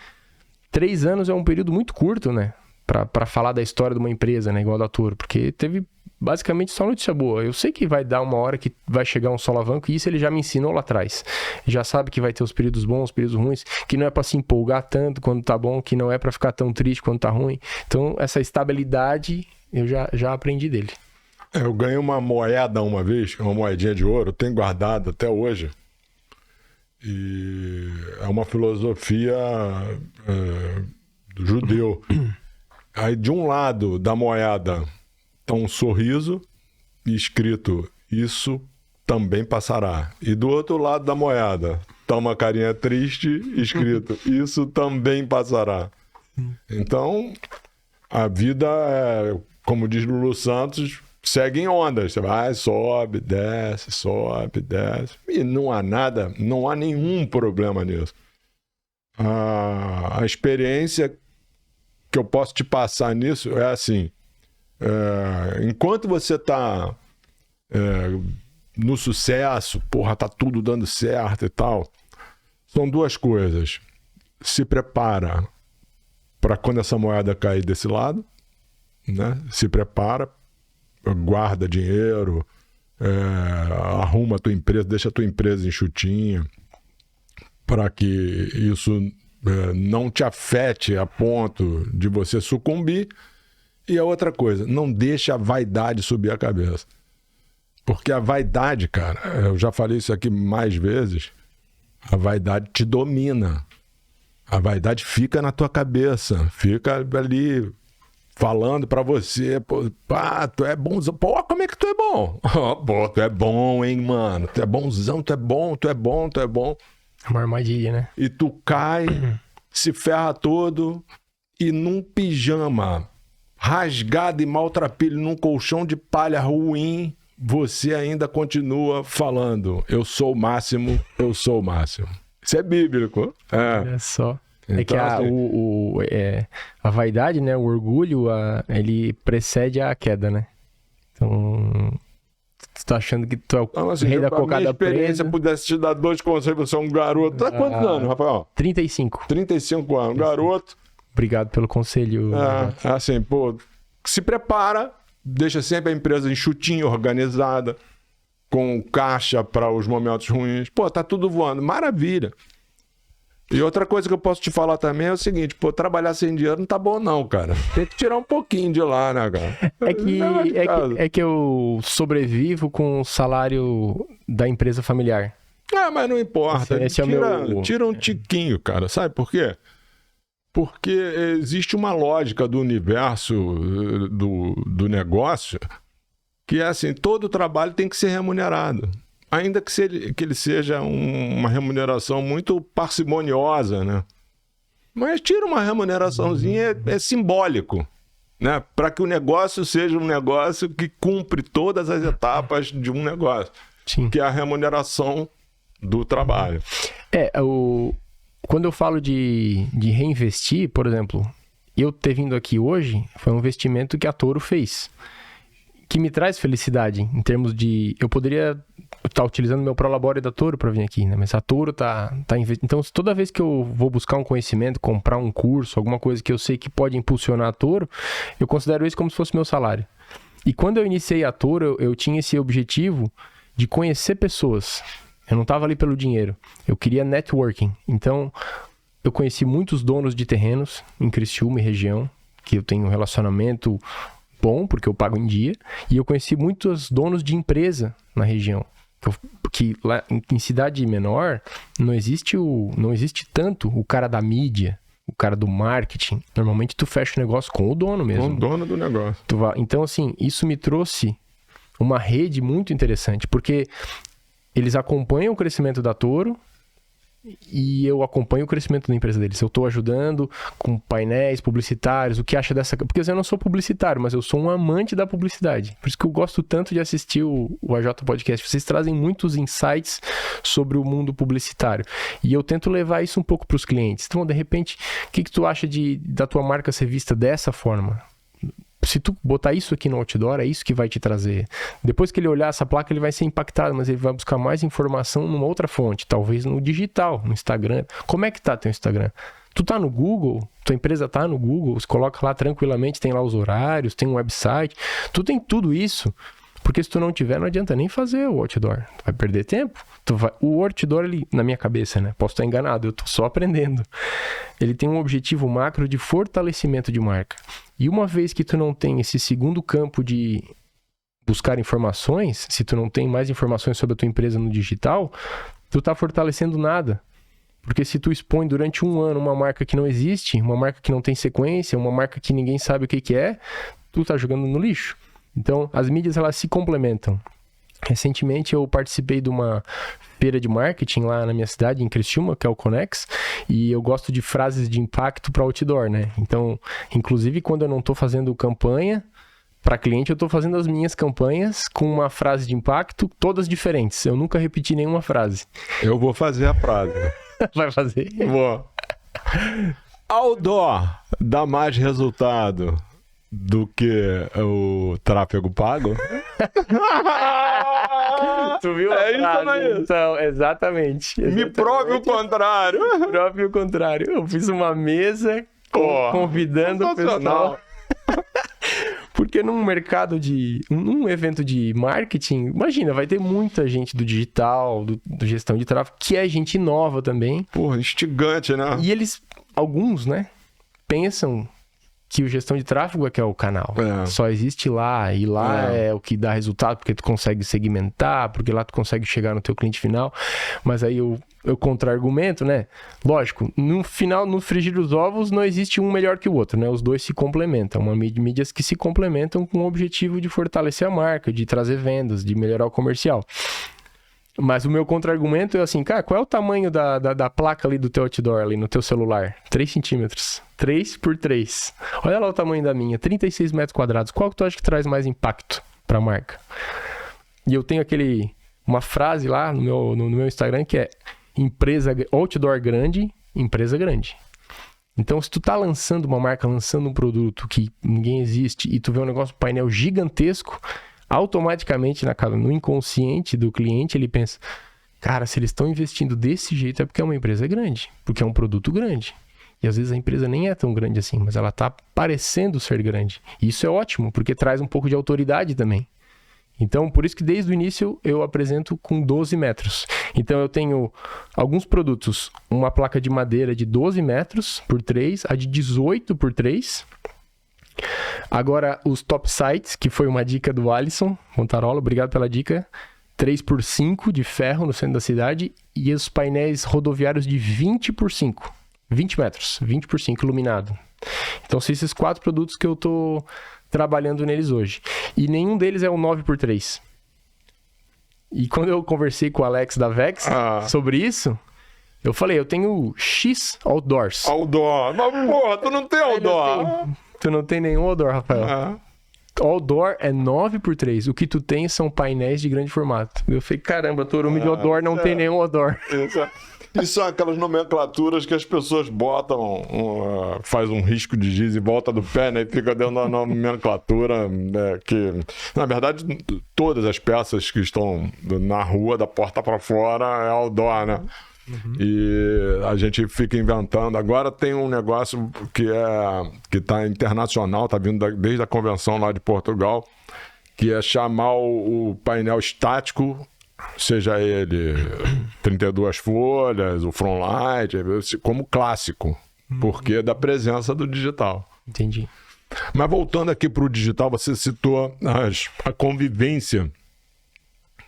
3 anos é um período muito curto, né? Pra falar da história de uma empresa, né? Igual a da Toro. Porque teve basicamente só notícia boa. Eu sei que vai dar uma hora que vai chegar um solavanco e isso ele já me ensinou lá atrás. Já sabe que vai ter os períodos bons, os períodos ruins, que não é pra se empolgar tanto quando tá bom, que não é pra ficar tão triste quando tá ruim. Então, essa estabilidade eu já aprendi dele. Eu ganhei uma moeda uma vez, uma moedinha de ouro, tenho guardado até hoje. E é uma filosofia do judeu. Aí, de um lado da moeda, tá um sorriso escrito, isso também passará. E do outro lado da moeda, tá uma carinha triste escrito, isso também passará. Então, a vida, como diz Lulu Santos, segue em ondas. Você vai, sobe, desce. E não há nada, não há nenhum problema nisso. A experiência que eu posso te passar nisso é assim, enquanto você tá no sucesso, porra, tá tudo dando certo e tal, são duas coisas. Se prepara para quando essa moeda cair desse lado, né? Se prepara, guarda dinheiro, arruma a tua empresa, deixa a tua empresa enxutinha, para que isso não te afete a ponto de você sucumbir. E a outra coisa, não deixa a vaidade subir a cabeça. Porque a vaidade, cara, eu já falei isso aqui mais vezes, a vaidade te domina. A vaidade fica na tua cabeça, fica ali falando pra você, pô, tu é bonzão. Pô, como é que tu é bom? Pô, tu é bom, hein, mano? Tu é bonzão, tu é bom. É uma armadilha, né? E tu cai, se ferra todo, e num pijama rasgado e maltrapilho, num colchão de palha ruim, você ainda continua falando, eu sou o máximo. Isso é bíblico. Olha só. Então, é que a vaidade, né? O orgulho, ele precede a queda, né? Então, tu tá achando que tu é o rei da cocada minha experiência presa. pudesse te dar 2 conselhos, você é um garoto. Tá quantos anos, Rafael? 35. 35 anos, garoto. Obrigado pelo conselho. Assim, pô, se prepara, deixa sempre a empresa enxutinha, organizada, com caixa para os momentos ruins. Pô, tá tudo voando, maravilha. E outra coisa que eu posso te falar também é o seguinte, pô, trabalhar sem dinheiro não tá bom não, cara. Tem que tirar um pouquinho de lá, né, cara? É que eu sobrevivo com o salário da empresa familiar. Mas não importa. Esse é o meu... Tira um tiquinho, cara. Sabe por quê? Porque existe uma lógica do universo do negócio que é assim, todo trabalho tem que ser remunerado. Ainda que ele seja uma remuneração muito parcimoniosa, né? Mas tira uma remuneraçãozinha, é simbólico, né? Para que o negócio seja um negócio que cumpre todas as etapas de um negócio. Sim. Que é a remuneração do trabalho. Quando eu falo de reinvestir, por exemplo, eu ter vindo aqui hoje foi um investimento que a Toro fez, que me traz felicidade em termos de... Eu poderia estar utilizando meu Prolabore da Toro para vir aqui, né? Mas a Toro tá investindo. Então, toda vez que eu vou buscar um conhecimento, comprar um curso, alguma coisa que eu sei que pode impulsionar a Toro, eu considero isso como se fosse meu salário. E quando eu iniciei a Toro, eu tinha esse objetivo de conhecer pessoas. Eu não estava ali pelo dinheiro. Eu queria networking. Então, eu conheci muitos donos de terrenos em Criciúma e região, que eu tenho um relacionamento bom, porque eu pago em dia. E eu conheci muitos donos de empresa na região. Que lá em cidade menor, não existe tanto o cara da mídia, o cara do marketing. Normalmente, tu fecha o negócio com o dono mesmo. Com o dono do negócio. Então, assim, isso me trouxe uma rede muito interessante, porque... Eles acompanham o crescimento da Toro e eu acompanho o crescimento da empresa deles. Eu estou ajudando com painéis publicitários, o que acha dessa... Porque eu não sou publicitário, mas eu sou um amante da publicidade. Por isso que eu gosto tanto de assistir o AJ Podcast. Vocês trazem muitos insights sobre o mundo publicitário. E eu tento levar isso um pouco para os clientes. Então, de repente, o que tu acha da tua marca ser vista dessa forma? Se tu botar isso aqui no outdoor, é isso que vai te trazer. Depois que ele olhar essa placa, ele vai ser impactado, mas ele vai buscar mais informação numa outra fonte, talvez no digital, no Instagram. Como é que tá teu Instagram? Tu tá no Google, tua empresa tá no Google, você coloca lá tranquilamente, tem lá os horários, tem um website, tu tem tudo isso. Porque se tu não tiver, não adianta nem fazer o outdoor. Tu vai perder tempo. O outdoor, ele, na minha cabeça, né? Posso estar enganado, eu tô só aprendendo. Ele tem um objetivo macro de fortalecimento de marca. E uma vez que tu não tem esse segundo campo de buscar informações, se tu não tem mais informações sobre a tua empresa no digital, tu tá fortalecendo nada. Porque se tu expõe durante um ano uma marca que não existe, uma marca que não tem sequência, uma marca que ninguém sabe o que é, tu tá jogando no lixo. Então, as mídias, elas se complementam. Recentemente, eu participei de uma feira de marketing lá na minha cidade, em Criciúma, que é o Conex, e eu gosto de frases de impacto para outdoor, né? Então, inclusive, quando eu não tô fazendo campanha para cliente, eu tô fazendo as minhas campanhas com uma frase de impacto, todas diferentes. Eu nunca repeti nenhuma frase. Eu vou fazer a frase. Vai fazer? Vou. Outdoor dá mais resultado do que o tráfego pago? Tu viu a É frase? isso ou não é isso? Então, exatamente. Me prove o contrário. Prove o contrário. Eu fiz uma mesa Pô, convidando o sensacional. pessoal. Porque num mercado num evento de marketing, imagina, vai ter muita gente do digital, do gestão de tráfego, que é gente nova também. Porra, instigante, né? E eles, alguns, né, pensam que o gestão de tráfego é que é o canal. É. Só existe lá, e lá é o que dá resultado, porque tu consegue segmentar, porque lá tu consegue chegar no teu cliente final. Mas aí eu contra-argumento, né? Lógico, no final, no frigir dos ovos, não existe um melhor que o outro, né? Os dois se complementam. Mídias que se complementam com o objetivo de fortalecer a marca, de trazer vendas, de melhorar o comercial. Mas o meu contra-argumento é assim, cara, qual é o tamanho da placa ali do teu outdoor, ali no teu celular? 3 centímetros. 3 por 3. Olha lá o tamanho da minha, 36 metros quadrados. Qual que tu acha que traz mais impacto pra marca? E eu tenho uma frase lá no meu Instagram que é outdoor grande, empresa grande. Então, se tu tá lançando uma marca, lançando um produto que ninguém existe e tu vê um negócio, um painel gigantesco, automaticamente no inconsciente do cliente ele pensa, cara, se eles estão investindo desse jeito é porque é uma empresa grande, porque é um produto grande. E às vezes a empresa nem é tão grande assim, mas ela tá parecendo ser grande. E isso é ótimo, porque traz um pouco de autoridade também. Então, por isso que desde o início eu apresento com 12 metros. Então, eu tenho alguns produtos, uma placa de madeira de 12 metros por 3, a de 18 por 3. Agora, os top sites, que foi uma dica do Alisson Montarola, obrigado pela dica. 3 por 5 de ferro no centro da cidade. E os painéis rodoviários de 20 por 5. 20 metros, 20 por 5 iluminado. Então, são esses 4 produtos que eu tô trabalhando neles hoje. E nenhum deles é o 9 por 3. E quando eu conversei com o Alex da Vex sobre isso, eu falei, eu tenho X outdoors. Outdoor. Mas, porra, tu não tem outdoor. Tu não tem nenhum outdoor, Rafael. Outdoor é 9 por 3. O que tu tem são painéis de grande formato. Eu falei, caramba, Torume de outdoor não tem nenhum outdoor. E são aquelas nomenclaturas que as pessoas botam, faz um risco de giz e volta do pé, né? E fica dentro da nomenclatura, né, que, na verdade, todas as peças que estão na rua, da porta para fora, é outdoor, né? Uhum. E a gente fica inventando. Agora tem um negócio que tá internacional, tá vindo desde a convenção lá de Portugal, que é chamar o painel estático, seja ele 32 folhas, o Frontlight, como clássico, porque é da presença do digital. Entendi. Mas voltando aqui para o digital, você citou a convivência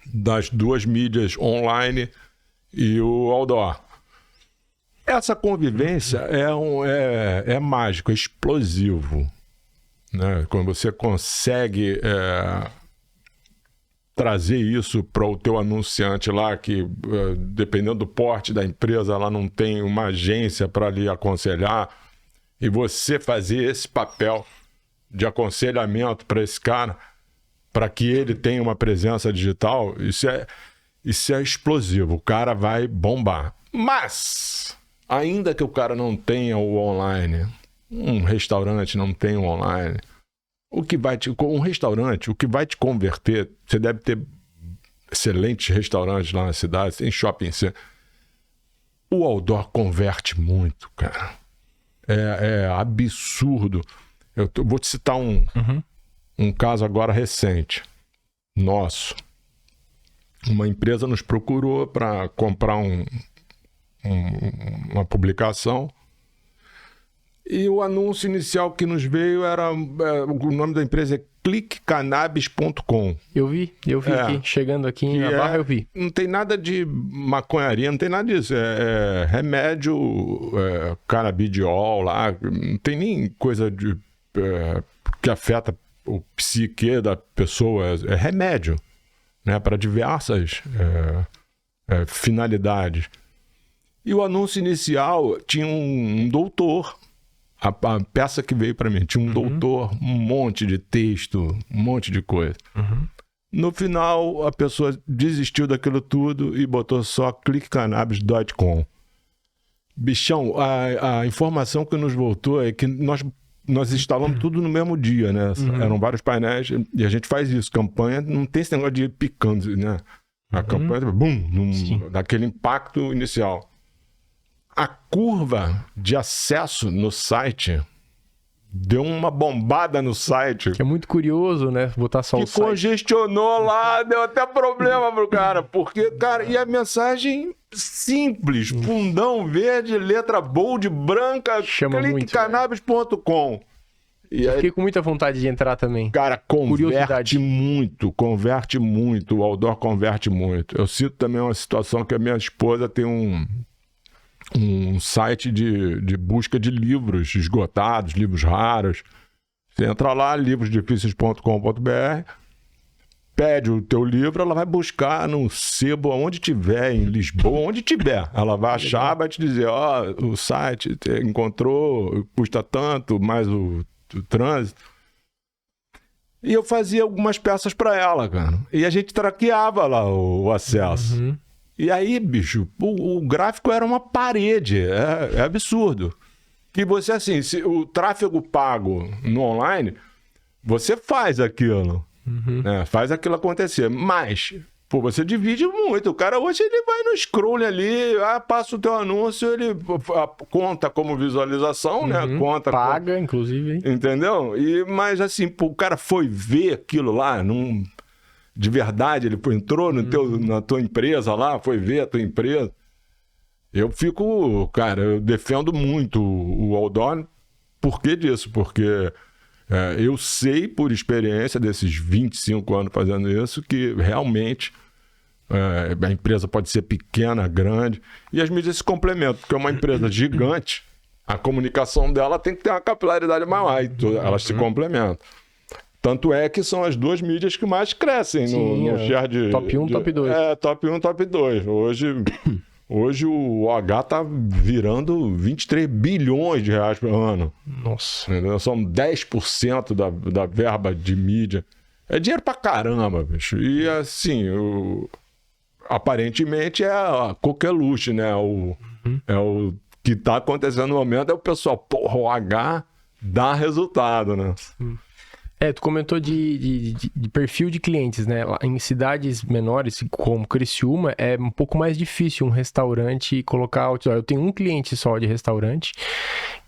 das duas mídias online e o outdoor. Essa convivência é mágico, é explosivo, né? Quando você consegue trazer isso para o teu anunciante lá, que dependendo do porte da empresa, ela não tem uma agência para lhe aconselhar, e você fazer esse papel de aconselhamento para esse cara, para que ele tenha uma presença digital, isso é explosivo, o cara vai bombar. Mas, ainda que o cara não tenha o online, um restaurante não tenha o online, um restaurante, o que vai te converter, você deve ter excelentes restaurantes lá na cidade, tem shopping center. O outdoor converte muito, cara. É absurdo. Eu vou te citar um caso agora recente, nosso. Uma empresa nos procurou para comprar uma publicação E o anúncio inicial que nos veio era... o nome da empresa é clickcannabis.com. Eu vi aqui, chegando aqui na barra, eu vi. Não tem nada de maconharia, não tem nada disso. É remédio, canabidiol lá, não tem nem coisa que afeta o psique da pessoa. É remédio, né, para diversas finalidades. E o anúncio inicial tinha um doutor. A peça que veio para mim tinha um doutor, um monte de texto, um monte de coisa. No final, a pessoa desistiu daquilo tudo e botou só clickcannabis.com. Bichão, a informação que nos voltou é que nós instalamos tudo no mesmo dia, né? Eram vários painéis e a gente faz isso. Campanha, não tem esse negócio de ir picando, né? A campanha, bum, daquele impacto inicial. A curva de acesso no site deu uma bombada no site. Que é muito curioso, né? Botar só o site. Que congestionou lá, deu até problema pro cara. Porque, cara, e a mensagem simples, fundão verde, letra bold, branca, clickcannabis.com. Eu fiquei com muita vontade de entrar também. Cara, converte muito, o outdoor converte muito. Eu cito também uma situação que a minha esposa tem um site de busca de livros esgotados, livros raros. Você entra lá, livrosdifíceis.com.br, pede o teu livro, ela vai buscar no sebo, onde tiver, em Lisboa, onde tiver. Ela vai achar, vai te dizer, o site encontrou, custa tanto, mais o trânsito. E eu fazia algumas peças para ela, cara. E a gente traqueava lá o acesso. E aí, bicho, o gráfico era uma parede, é absurdo. Que você, assim, se o tráfego pago no online, você faz aquilo, né? Faz aquilo acontecer, mas, pô, você divide muito. O cara hoje, ele vai no scroll ali, passa o teu anúncio, ele conta como visualização, né? Conta paga, inclusive. Entendeu? Mas, assim, pô, o cara foi ver aquilo lá, de verdade, ele entrou na tua empresa lá, foi ver a tua empresa. Eu defendo muito o outdoor. Por que disso? Porque eu sei, por experiência desses 25 anos fazendo isso, que realmente a empresa pode ser pequena, grande, e as mídias se complementam, porque é uma empresa gigante, a comunicação dela tem que ter uma capilaridade maior, e elas se complementam. Tanto é que são as duas mídias que mais crescem no share de... Top 1, top 2. Top 1, top 2. Hoje o OH tá virando 23 bilhões de reais por ano. Nossa. Entendeu? São 10% da verba de mídia. É dinheiro pra caramba, bicho. E assim, aparentemente é a coqueluche, né? O que tá acontecendo no momento é o pessoal, porra, o OH dá resultado, né? Tu comentou de perfil de clientes, né? Em cidades menores, como Criciúma, é um pouco mais difícil um restaurante colocar outdoor. Eu tenho um cliente só de restaurante,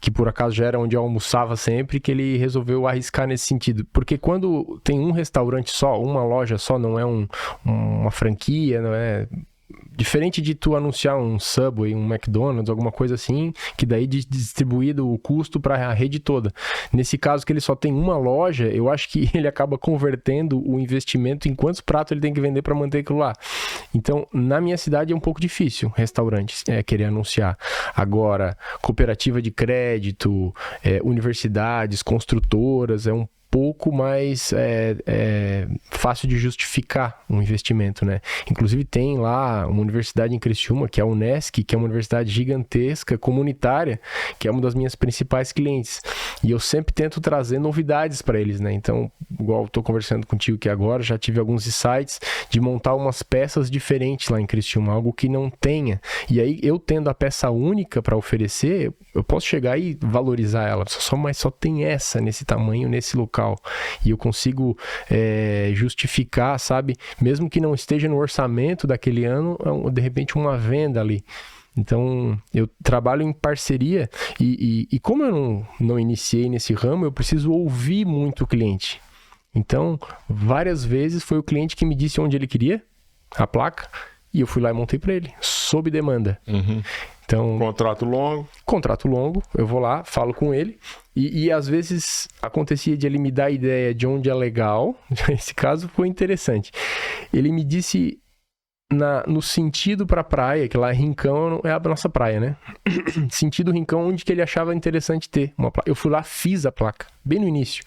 que por acaso já era onde eu almoçava sempre, que ele resolveu arriscar nesse sentido. Porque quando tem um restaurante só, uma loja só, não é uma franquia, não é... Diferente de tu anunciar um Subway, um McDonald's, alguma coisa assim, que daí distribuído o custo para a rede toda. Nesse caso que ele só tem uma loja, eu acho que ele acaba convertendo o investimento em quantos pratos ele tem que vender para manter aquilo lá. Então, na minha cidade é um pouco difícil restaurantes querer anunciar. Agora, cooperativa de crédito, universidades, construtoras, é um pouco mais fácil de justificar um investimento, né? Inclusive tem lá uma universidade em Criciúma, que é a Unesc, que é uma universidade gigantesca, comunitária, que é uma das minhas principais clientes. E eu sempre tento trazer novidades para eles, né? Então, igual estou conversando contigo aqui agora, já tive alguns insights de montar umas peças diferentes lá em Criciúma, algo que não tenha. E aí, eu tendo a peça única para oferecer, eu posso chegar e valorizar ela, mas só tem essa nesse tamanho, nesse local. E eu consigo justificar, sabe? Mesmo que não esteja no orçamento daquele ano, de repente uma venda ali. Então, eu trabalho em parceria e como eu não iniciei nesse ramo, eu preciso ouvir muito o cliente. Então, várias vezes foi o cliente que me disse onde ele queria a placa. E eu fui lá e montei para ele, sob demanda. Então, Contrato longo, eu vou lá, falo com ele. E às vezes acontecia de ele me dar a ideia de onde é legal. Esse caso foi interessante. Ele me disse no sentido para praia, que lá Rincão é a nossa praia, né? Sentido Rincão, onde que ele achava interessante ter uma placa. Eu fui lá, fiz a placa, bem no início.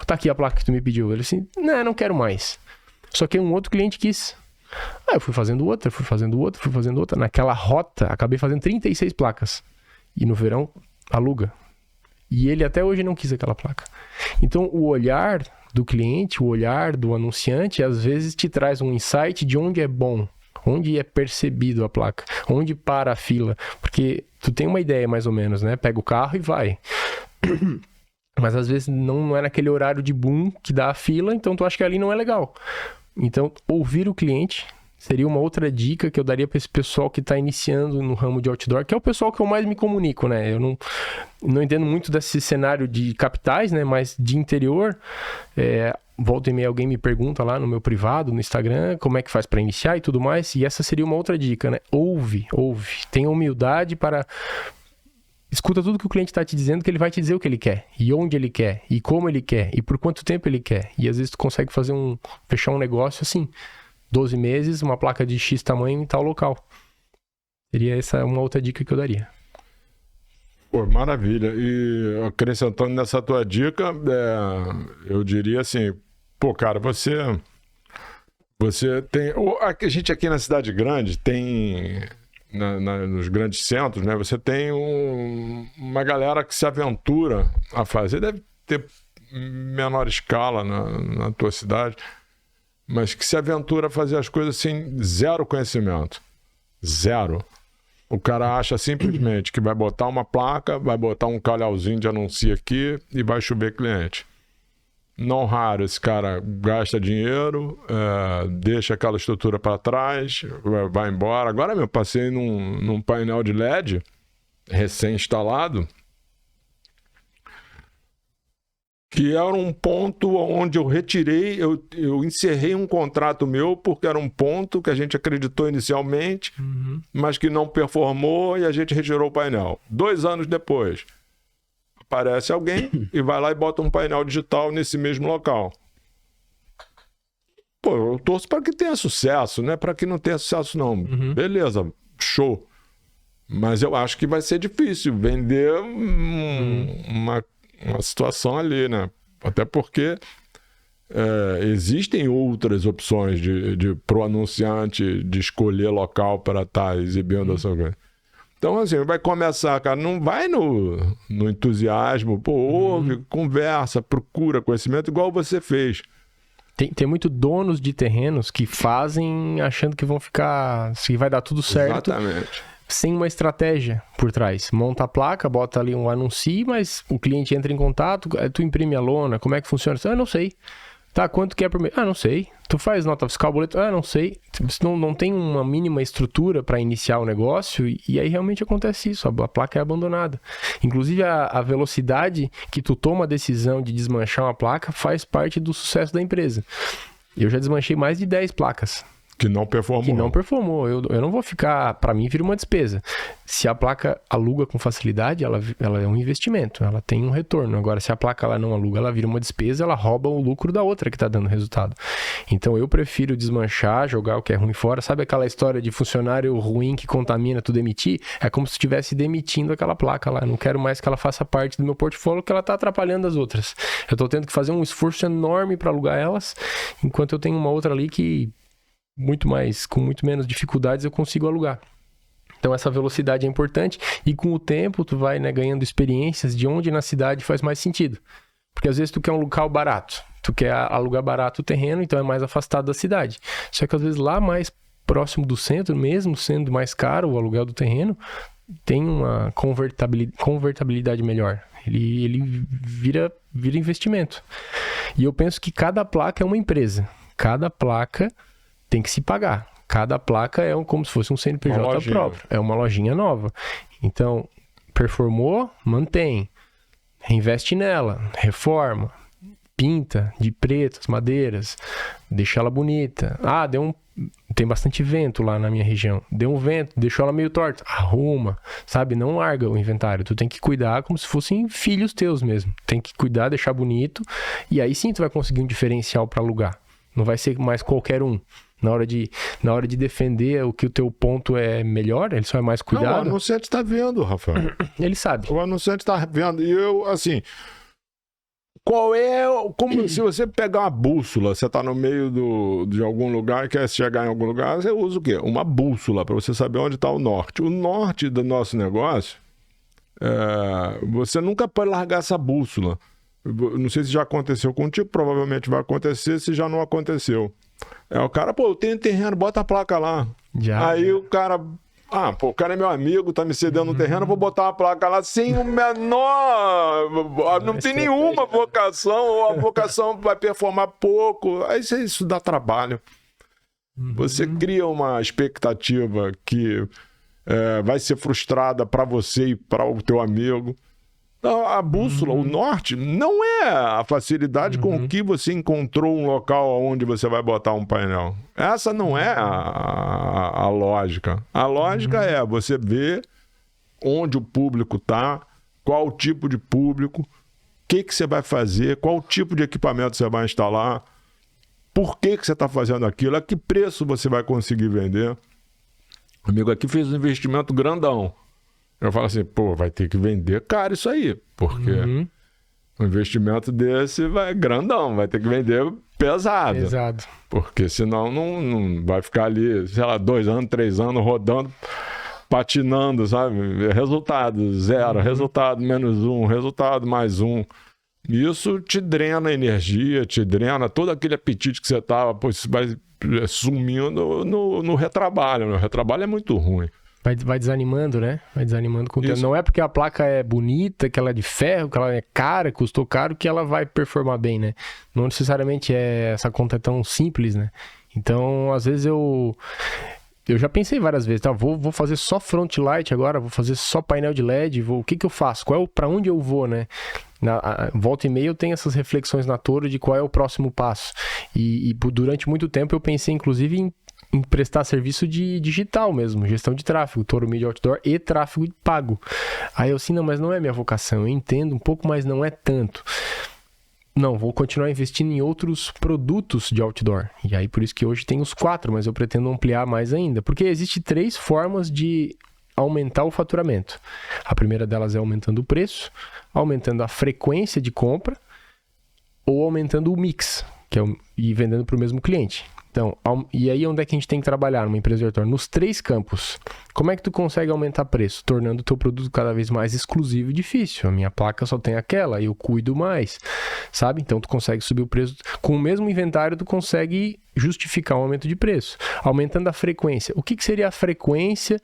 Tá aqui a placa que tu me pediu. Ele assim, não quero mais. Só que um outro cliente quis. Eu fui fazendo outra. Naquela rota, acabei fazendo 36 placas. E no verão, aluga. E ele até hoje não quis aquela placa. Então, o olhar do cliente, o olhar do anunciante, às vezes te traz um insight de onde é bom, onde é percebido a placa, onde para a fila. Porque tu tem uma ideia mais ou menos, né? Pega o carro e vai. Mas às vezes não é naquele horário de boom que dá a fila, então tu acha que ali não é legal. Então, ouvir o cliente seria uma outra dica que eu daria para esse pessoal que está iniciando no ramo de outdoor, que é o pessoal que eu mais me comunico, né? Eu não entendo muito desse cenário de capitais, né? Mas de interior, volta e meia alguém me pergunta lá no meu privado, no Instagram, como é que faz para iniciar e tudo mais. E essa seria uma outra dica, né? Ouve. Tenha humildade para... Escuta tudo que o cliente está te dizendo, que ele vai te dizer o que ele quer, e onde ele quer, e como ele quer, e por quanto tempo ele quer. E às vezes tu consegue fechar um negócio assim, 12 meses, uma placa de X tamanho em tal local. Seria essa uma outra dica que eu daria. Pô, maravilha. E acrescentando nessa tua dica, eu diria assim, cara, você tem... A gente aqui na cidade grande tem... nos grandes centros, né? Você tem uma galera que se aventura a fazer, deve ter menor escala na tua cidade, mas que se aventura a fazer as coisas sem zero conhecimento. Zero. O cara acha simplesmente que vai botar uma placa, vai botar um calhauzinho de anúncio aqui e vai chover cliente. Não raro, esse cara gasta dinheiro, deixa aquela estrutura para trás, vai embora. Agora eu passei num painel de LED recém-instalado, que era um ponto onde eu retirei, eu encerrei um contrato meu, porque era um ponto que a gente acreditou inicialmente, mas que não performou e a gente retirou o painel. 2 anos depois, aparece alguém e vai lá e bota um painel digital nesse mesmo local. Pô, eu torço para que tenha sucesso, não é para que não tenha sucesso não. Beleza, show. Mas eu acho que vai ser difícil vender uma situação ali, né? Até porque existem outras opções pro anunciante de escolher local para estar exibindo a sua coisa. Então, assim, vai começar, cara, não vai no entusiasmo, ouve, conversa, procura conhecimento, igual você fez. Tem muito donos de terrenos que fazem achando que vão ficar, se vai dar tudo certo. Exatamente. Sem uma estratégia por trás. Monta a placa, bota ali um anúncio, mas o cliente entra em contato, tu imprime a lona, como é que funciona? Não sei. Tá, quanto que é por mês? Não sei. Tu faz nota fiscal, boleto? Não sei. Não tem uma mínima estrutura para iniciar o negócio e aí realmente acontece isso, a placa é abandonada. Inclusive a velocidade que tu toma a decisão de desmanchar uma placa faz parte do sucesso da empresa. Eu já desmanchei mais de 10 placas. Que não performou. Eu não vou ficar... Para mim, vira uma despesa. Se a placa aluga com facilidade, ela é um investimento. Ela tem um retorno. Agora, se a placa ela não aluga, ela vira uma despesa, ela rouba o lucro da outra que está dando resultado. Então, eu prefiro desmanchar, jogar o que é ruim fora. Sabe aquela história de funcionário ruim que contamina, tu demitir? É como se estivesse demitindo aquela placa lá. Eu não quero mais que ela faça parte do meu portfólio, que ela está atrapalhando as outras. Eu estou tendo que fazer um esforço enorme para alugar elas, enquanto eu tenho uma outra ali que... com muito menos dificuldades eu consigo alugar. Então essa velocidade é importante e com o tempo tu vai, né, ganhando experiências de onde na cidade faz mais sentido. Porque às vezes tu quer um local barato, tu quer alugar barato o terreno, então é mais afastado da cidade. Só que às vezes lá mais próximo do centro, mesmo sendo mais caro o aluguel do terreno, tem uma convertibilidade melhor. Ele vira investimento. E eu penso que cada placa é uma empresa. Cada placa tem que se pagar. Cada placa é como se fosse um CNPJ próprio. É uma lojinha nova. Então, performou, mantém. Reinveste nela, reforma. pinta de preto as madeiras, deixa ela bonita. Ah, tem bastante vento lá na minha região. Deu um vento, deixou ela meio torta. Arruma, sabe? Não larga o inventário. Tu tem que cuidar como se fossem filhos teus mesmo. Tem que cuidar, deixar bonito. E aí sim tu vai conseguir um diferencial para alugar. Não vai ser mais qualquer um. Na hora de defender o que o teu ponto é melhor, ele só é mais cuidado. Não, o anunciante tá vendo, Rafael. Ele sabe. O anunciante tá vendo. E eu, assim... Como se você pegar uma bússola, você tá no meio de algum lugar e quer chegar em algum lugar, você usa o quê? Uma bússola para você saber onde está o norte. O norte do nosso negócio, você nunca pode largar essa bússola. Não sei se já aconteceu contigo, provavelmente vai acontecer, se já não aconteceu. O cara, eu tenho terreno, bota a placa lá. Aí o cara... o cara é meu amigo, tá me cedendo um terreno, vou botar uma placa lá sem o menor... Não tem nenhuma vocação, ou a vocação vai performar pouco. Aí isso dá trabalho. Você cria uma expectativa que vai ser frustrada para você e para o teu amigo. Então, a bússola, o norte, não é a facilidade com que você encontrou um local onde você vai botar um painel. Essa não é a lógica. A lógica é você ver onde o público está, qual o tipo de público, o que você vai fazer, qual tipo de equipamento você vai instalar, por que você está fazendo aquilo, a que preço você vai conseguir vender. O amigo aqui fez um investimento grandão. Eu falo assim, vai ter que vender caro isso aí, porque um investimento desse vai grandão, vai ter que vender pesado. Porque senão não vai ficar ali, 2 anos, 3 anos rodando, patinando, sabe? Resultado, 0, resultado, -1, resultado, +1. Isso te drena energia, te drena todo aquele apetite que você tava, isso vai sumindo no retrabalho. O retrabalho é muito ruim. Vai desanimando, né? Vai desanimando com o tempo. Não é porque a placa é bonita, que ela é de ferro, que ela é cara, custou caro, que ela vai performar bem, né? Não necessariamente essa conta é tão simples, né? Então, às vezes eu já pensei várias vezes, vou fazer só front light agora, vou fazer só painel de LED, o que eu faço? Para onde eu vou, né? Volta e meia eu tenho essas reflexões na Toro de qual é o próximo passo. E durante muito tempo eu pensei, inclusive, em prestar serviço de digital mesmo, gestão de tráfego, Toro Media Outdoor e tráfego pago. Aí eu não, mas não é minha vocação, eu entendo um pouco, mas não é tanto. Não, vou continuar investindo em outros produtos de outdoor. E aí por isso que hoje tem os 4, mas eu pretendo ampliar mais ainda. Porque existem 3 formas de aumentar o faturamento. A primeira delas é aumentando o preço, aumentando a frequência de compra ou aumentando o mix, e vendendo para o mesmo cliente. Então, e aí onde é que a gente tem que trabalhar numa empresa de outdoor? Nos 3 campos. Como é que tu consegue aumentar preço? Tornando o teu produto cada vez mais exclusivo e difícil. A minha placa só tem aquela, eu cuido mais, sabe? Então tu consegue subir o preço. Com o mesmo inventário, tu consegue justificar um aumento de preço. Aumentando a frequência. O que seria a frequência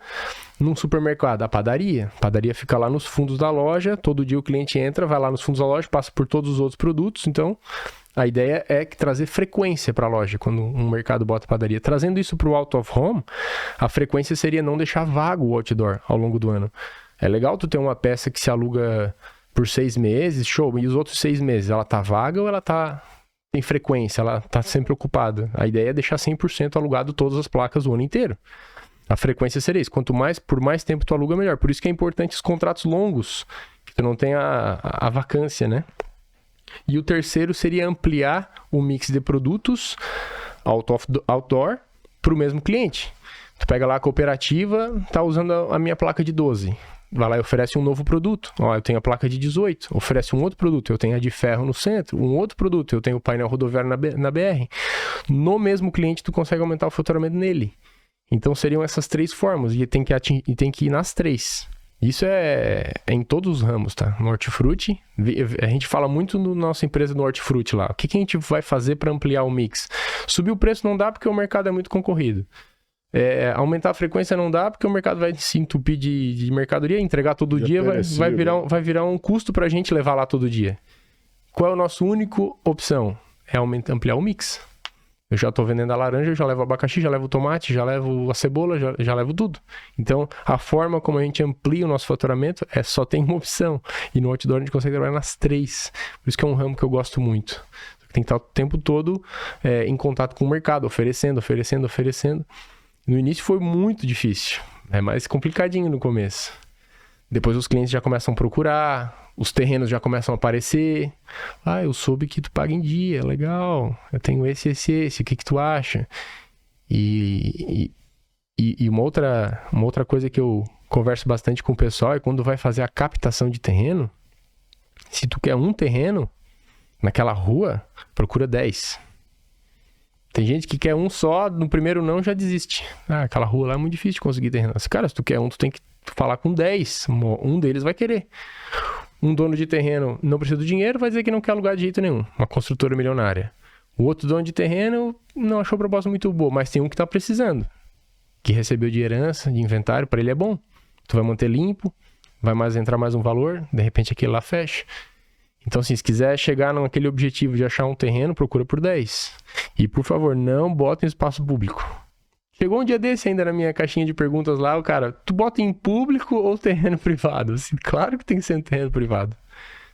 num supermercado? A padaria. A padaria fica lá nos fundos da loja, todo dia o cliente entra, vai lá nos fundos da loja, passa por todos os outros produtos, então... A ideia é trazer frequência para a loja quando um mercado bota padaria. Trazendo isso para o out of home, a frequência seria não deixar vago o outdoor ao longo do ano. É legal tu ter uma peça que se aluga por 6 meses, show, e os outros 6 meses, ela tá vaga ou ela tem frequência, ela tá sempre ocupada? A ideia é deixar 100% alugado todas as placas o ano inteiro. A frequência seria isso. Por mais tempo tu aluga, melhor. Por isso que é importante os contratos longos, que tu não tem a vacância, né? E o terceiro seria ampliar o mix de produtos outdoor para o mesmo cliente. Tu pega lá a cooperativa, tá usando a minha placa de 12. Vai lá e oferece um novo produto. Eu tenho a placa de 18. Oferece um outro produto. Eu tenho a de ferro no centro. Um outro produto. Eu tenho o painel rodoviário na BR. No mesmo cliente, tu consegue aumentar o faturamento nele. Então, seriam essas 3 formas. E tem que ir nas 3. Isso é em todos os ramos, tá? No hortifruti, a gente fala muito na nossa empresa no hortifruti lá. O que a gente vai fazer para ampliar o mix? Subir o preço não dá porque o mercado é muito concorrido. Aumentar a frequência não dá porque o mercado vai se entupir de mercadoria, entregar todo dia, vai virar um custo para a gente levar lá todo dia. Qual é a nossa única opção? É ampliar o mix. Eu já tô vendendo a laranja, eu já levo o abacaxi, já levo o tomate, já levo a cebola, já levo tudo. Então, a forma como a gente amplia o nosso faturamento só tem uma opção. E no outdoor a gente consegue trabalhar nas 3. Por isso que é um ramo que eu gosto muito. Tem que estar o tempo todo em contato com o mercado, oferecendo. No início foi muito difícil. É mais complicadinho no começo. Depois os clientes já começam a procurar, os terrenos já começam a aparecer. Eu soube que tu paga em dia, legal. Eu tenho esse, o que tu acha? E uma outra coisa que eu converso bastante com o pessoal é quando vai fazer a captação de terreno. Se tu quer um terreno naquela rua, procura 10. Tem gente que quer um só, no primeiro não já desiste. Aquela rua lá é muito difícil de conseguir terreno. Cara, se tu quer um, tu tem que falar com 10. Um deles vai querer. Um dono de terreno não precisa do dinheiro, vai dizer que não quer alugar de jeito nenhum. Uma construtora milionária. O outro dono de terreno não achou a proposta muito boa, mas tem um que tá precisando. Que recebeu de herança, de inventário, para ele é bom. Tu vai manter limpo, vai entrar mais um valor, de repente aquele lá fecha. Então, assim, se quiser chegar naquele objetivo de achar um terreno, procura por 10. E, por favor, não bota em espaço público. Chegou um dia desse ainda na minha caixinha de perguntas lá, o cara, tu bota em público ou terreno privado? Assim, claro que tem que ser em terreno privado.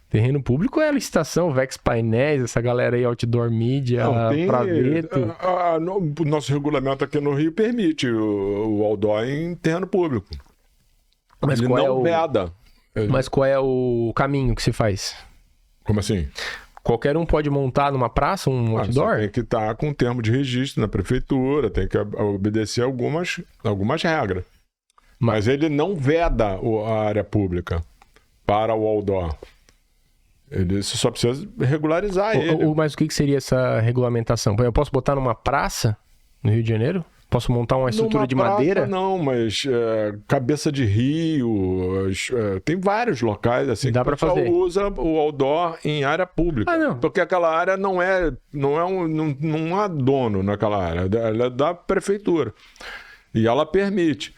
Terreno público é a licitação, Vex Painéis, essa galera aí, Outdoor Media, Praveto. O nosso regulamento aqui no Rio permite o outdoor em terreno público. Mas ele não veda. Mas qual é o caminho que se faz? Como assim? Qualquer um pode montar numa praça um outdoor? Tem que estar com termo de registro na prefeitura, tem que obedecer algumas regras. Mas ele não veda a área pública para o outdoor. Ele só precisa regularizar ele. Mas o que seria essa regulamentação? Eu posso botar numa praça no Rio de Janeiro? Posso montar uma estrutura de madeira? Não, mas cabeça de rio, tem vários locais assim dá que o pessoal usa o outdoor em área pública. Porque aquela área não há dono naquela área, ela é da prefeitura. E ela permite.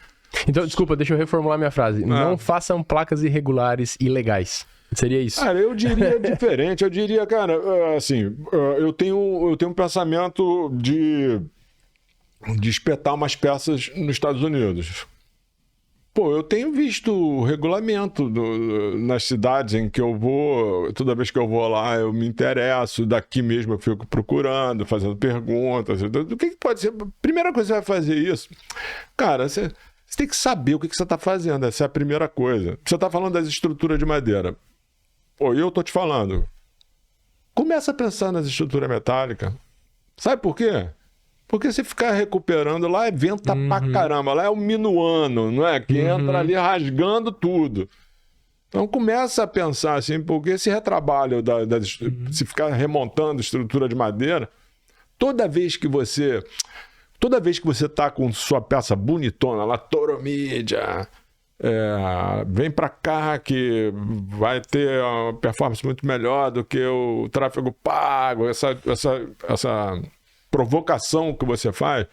Então, desculpa, deixa eu reformular minha frase. Não façam placas irregulares ilegais. Seria isso? Cara, eu diria diferente. Eu diria, cara, assim, eu tenho um pensamento de espetar umas peças nos Estados Unidos. Pô, eu tenho visto o regulamento nas cidades em que eu vou, toda vez que eu vou lá eu me interesso, daqui mesmo eu fico procurando, fazendo perguntas, do que pode ser. Primeira coisa que você vai fazer isso, cara, você tem que saber o que você está fazendo, essa é a primeira coisa. Você está falando das estruturas de madeira. Pô, eu tô te falando, começa a pensar nas estruturas metálicas. Sabe por quê? Porque se ficar recuperando lá, é venta pra caramba. Lá é o minuano, não é? Que entra ali rasgando tudo. Então começa a pensar assim, porque esse retrabalho, se ficar remontando estrutura de madeira, toda vez que você tá com sua peça bonitona lá, Toromídia, vem pra cá que vai ter uma performance muito melhor do que o tráfego pago, essa provocação que você faz,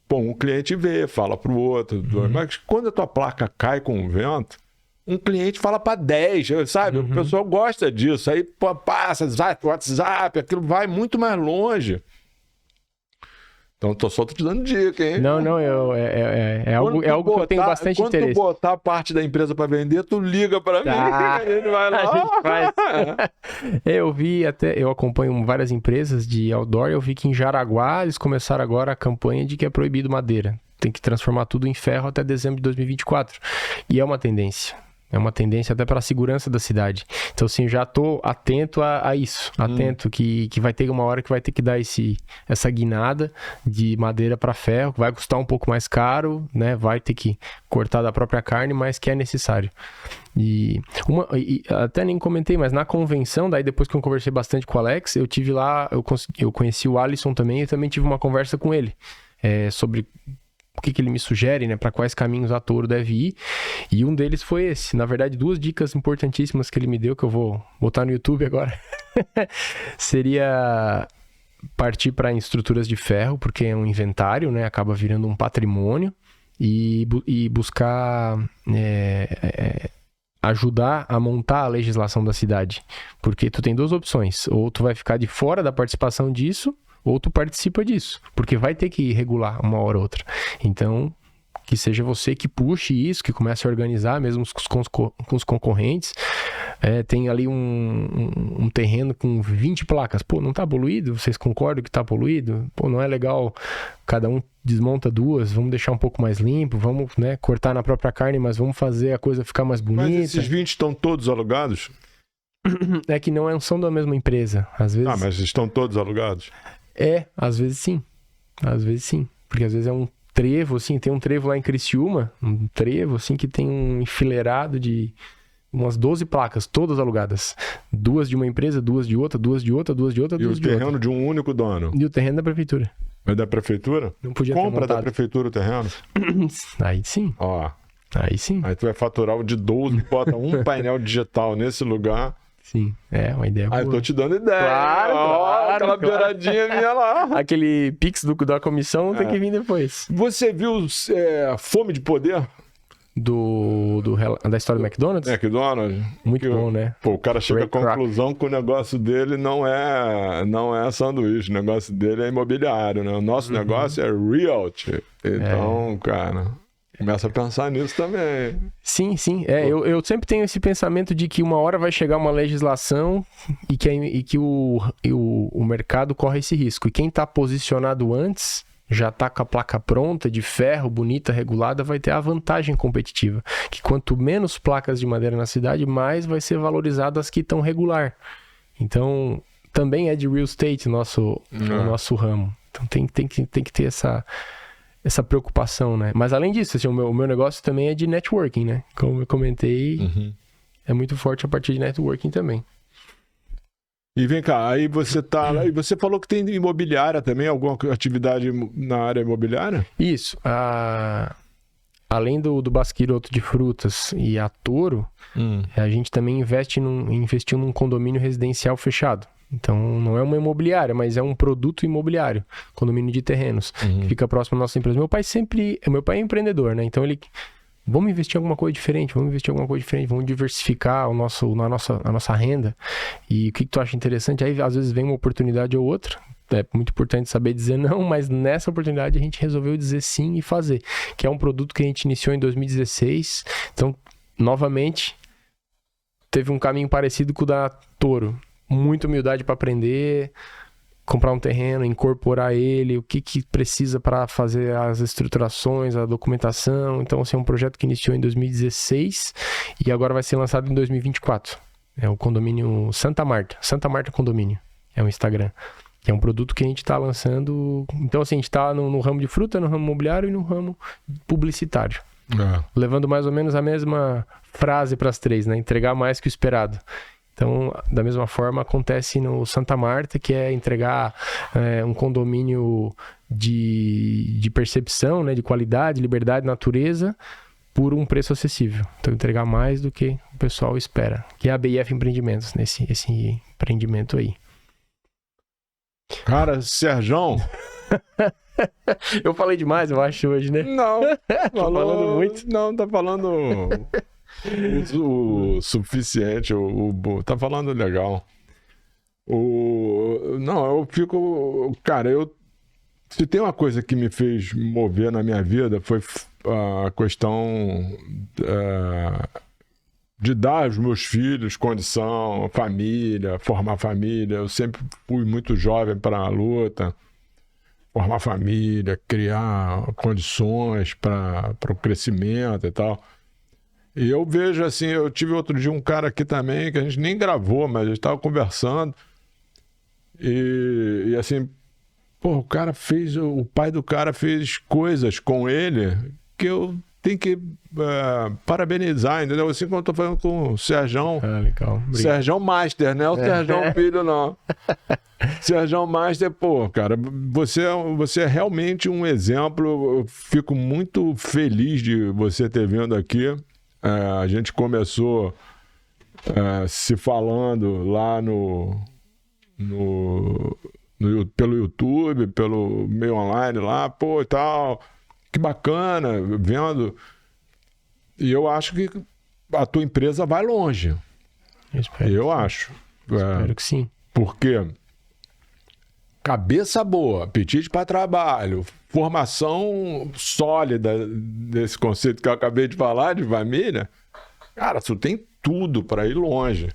pô, um cliente vê, fala pro outro, mas quando a tua placa cai com o vento, um cliente fala para 10, sabe? O pessoal gosta disso, aí pô, passa WhatsApp, aquilo vai muito mais longe. Então, tô só te dando dica, hein? Não, é algo que eu tenho bastante interesse. Quando tu botar parte da empresa para vender, tu liga para mim, a gente vai lá. A gente faz. Eu acompanho várias empresas de outdoor, eu vi que em Jaraguá eles começaram agora a campanha de que é proibido madeira. Tem que transformar tudo em ferro até dezembro de 2024. E é uma tendência. É uma tendência até para a segurança da cidade. Então, assim, já estou atento a isso. Atento que vai ter uma hora que vai ter que dar essa guinada de madeira para ferro. Vai custar um pouco mais caro, né? Vai ter que cortar da própria carne, mas que é necessário. E até nem comentei, mas na convenção, daí depois que eu conversei bastante com o Alex, eu tive lá, eu conheci o Alisson também, e também tive uma conversa com ele sobre o que ele me sugere, né, para quais caminhos a Toro deve ir, e um deles foi esse. Na verdade, 2 dicas importantíssimas que ele me deu, que eu vou botar no YouTube agora, seria partir para estruturas de ferro, porque é um inventário, né, acaba virando um patrimônio, e buscar ajudar a montar a legislação da cidade, porque tu tem 2 opções, ou tu vai ficar de fora da participação disso, ou tu participa disso, porque vai ter que regular uma hora ou outra. Então, que seja você que puxe isso, que comece a organizar mesmo com os concorrentes. Tem ali um terreno com 20 placas. Pô, não tá poluído? Vocês concordam que tá poluído? Pô, não é legal cada um desmonta 2, vamos deixar um pouco mais limpo, vamos, né, cortar na própria carne, mas vamos fazer a coisa ficar mais bonita. Mas esses 20 estão todos alugados? É que não são da mesma empresa, às vezes. Ah, mas estão todos alugados? Às vezes sim. Às vezes sim. Porque às vezes é um trevo, assim, tem um trevo lá em Criciúma, um trevo, assim, que tem um enfileirado de umas 12 placas, todas alugadas. 2 de uma empresa, 2 de outra, 2 de outra, 2 de outra, 2 de outra. E o terreno de um único dono? E o terreno da prefeitura. É da prefeitura? Não podia Compra da prefeitura o terreno? Aí sim. Ó. Aí sim. Aí tu vai faturar o de 12, bota um painel digital nesse lugar. Sim, uma ideia boa. Aí eu tô te dando ideia. Claro, aquela beiradinha minha lá. Aquele pix da comissão tem que vir depois. Você viu Fome de Poder? Da história do McDonald's? McDonald's? Muito bom, né? Pô, o cara chega Ray à conclusão que o negócio dele não é sanduíche, o negócio dele é imobiliário, né? O nosso negócio é realty. Então, cara, começa a pensar nisso também. Sim. Eu sempre tenho esse pensamento de que uma hora vai chegar uma legislação e que o mercado corre esse risco. E quem está posicionado antes, já está com a placa pronta, de ferro, bonita, regulada, vai ter a vantagem competitiva. Que quanto menos placas de madeira na cidade, mais vai ser valorizado as que estão regular. Então, também é de real estate o nosso ramo. Então, tem que ter essa preocupação, né? Mas, além disso, assim, o meu negócio também é de networking, né? Como eu comentei, é muito forte a partir de networking também. E vem cá, aí você tá lá, e você falou que tem imobiliária também, alguma atividade na área imobiliária? Isso. Além do Basquiroto de frutas e a Toro, a gente também investiu num condomínio residencial fechado. Então, não é uma imobiliária, mas é um produto imobiliário, condomínio de terrenos, que fica próximo à nossa empresa. Meu pai é empreendedor, né? Então, vamos investir em alguma coisa diferente, vamos diversificar a nossa renda. E o que tu acha interessante? Aí, às vezes, vem uma oportunidade ou outra. É muito importante saber dizer não, mas nessa oportunidade a gente resolveu dizer sim e fazer. Que é um produto que a gente iniciou em 2016. Então, novamente, teve um caminho parecido com o da Toro. Muita humildade para aprender, comprar um terreno, incorporar ele, o que precisa para fazer as estruturações, a documentação. Então, assim, é um projeto que iniciou em 2016 e agora vai ser lançado em 2024. É o condomínio Santa Marta Condomínio, é o Instagram. É um produto que a gente está lançando. Então, assim, a gente está no ramo de fruta, no ramo imobiliário e no ramo publicitário. Levando mais ou menos a mesma frase para as três, né? Entregar mais que o esperado. Então, da mesma forma, acontece no Santa Marta, que é entregar um condomínio de percepção, né, de qualidade, liberdade, natureza, por um preço acessível. Então, entregar mais do que o pessoal espera. Que é a BIF Empreendimentos, esse empreendimento aí. Cara, Serjão... Eu falei demais, eu acho, hoje, né? Não, tô falando muito. Não, tá falando... o suficiente, tá falando legal. Não, eu fico... Cara, se tem uma coisa que me fez mover na minha vida foi a questão de dar aos meus filhos condição, família, formar família. Eu sempre fui muito jovem para a luta. Formar família, criar condições para o crescimento e tal. E eu vejo assim, eu tive outro dia um cara aqui também, que a gente nem gravou, mas a gente estava conversando. E assim, pô, o pai do cara fez coisas com ele que eu tenho que parabenizar, entendeu? Assim como eu tô falando com o Serjão. Legal. Serjão Master, né? O Serjão Filho, não. Serjão Master, pô, cara, você é realmente um exemplo. Eu fico muito feliz de você ter vindo aqui. A gente começou se falando lá pelo YouTube, pelo meio online lá, pô, e tal. Que bacana, vendo. E eu acho que a tua empresa vai longe. Eu acho. Espero que sim. Porque, cabeça boa, apetite para trabalho, formação sólida desse conceito que eu acabei de falar, de família, cara, tu tem tudo para ir longe.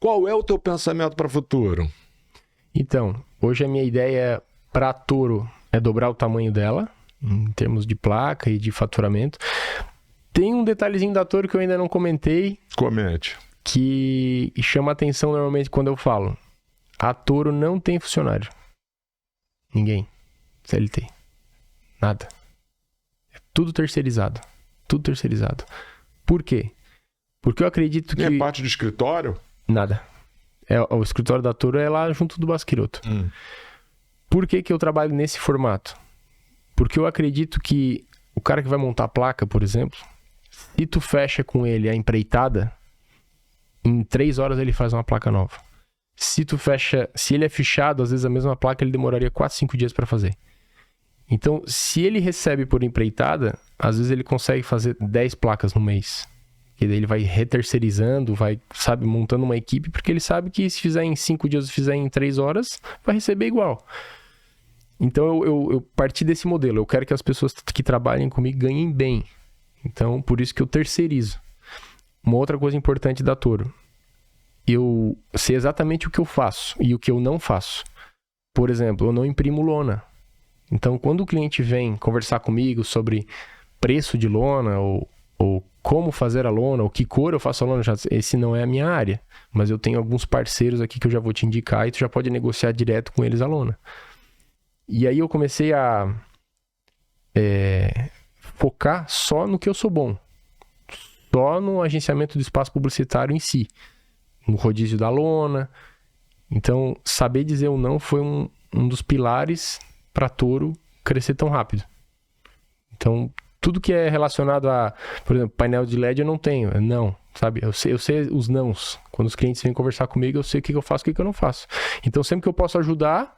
Qual é o teu pensamento para o futuro? Então, hoje a minha ideia para a Toro é dobrar o tamanho dela, em termos de placa e de faturamento. Tem um detalhezinho da Toro que eu ainda não comentei. Comente. Que chama atenção normalmente quando eu falo. A Toro não tem funcionário. Ninguém. CLT. Nada. É tudo terceirizado. Tudo terceirizado. Por quê? Porque eu acredito que... É parte do escritório? Nada. O escritório da Toro é lá junto do Basquiroto. Por que eu trabalho nesse formato? Porque eu acredito que o cara que vai montar a placa, por exemplo, se tu fecha com ele a empreitada, em 3 horas ele faz uma placa nova. Se ele é fichado, às vezes a mesma placa ele demoraria 4, 5 dias para fazer. Então, se ele recebe por empreitada, às vezes ele consegue fazer 10 placas no mês. E daí ele vai reterceirizando, vai, sabe, montando uma equipe, porque ele sabe que se fizer em 5 dias, se fizer em 3 horas, vai receber igual. Então, eu parti desse modelo. Eu quero que as pessoas que trabalhem comigo ganhem bem. Então, por isso que eu terceirizo. Uma outra coisa importante da Toro. Eu sei exatamente o que eu faço e o que eu não faço. Por exemplo, eu não imprimo lona. Então, quando o cliente vem conversar comigo sobre preço de lona ou como fazer a lona, ou que cor eu faço a lona, esse não é a minha área. Mas eu tenho alguns parceiros aqui que eu já vou te indicar e tu já pode negociar direto com eles a lona. E aí eu comecei a focar só no que eu sou bom. Só no agenciamento do espaço publicitário em si. No rodízio da lona. Então, saber dizer o não foi um dos pilares para Toro crescer tão rápido. Então, tudo que é relacionado a, por exemplo, painel de LED eu não tenho. Não, sabe? Eu sei os nãos. Quando os clientes vêm conversar comigo, eu sei o que eu faço e o que eu não faço. Então, sempre que eu posso ajudar,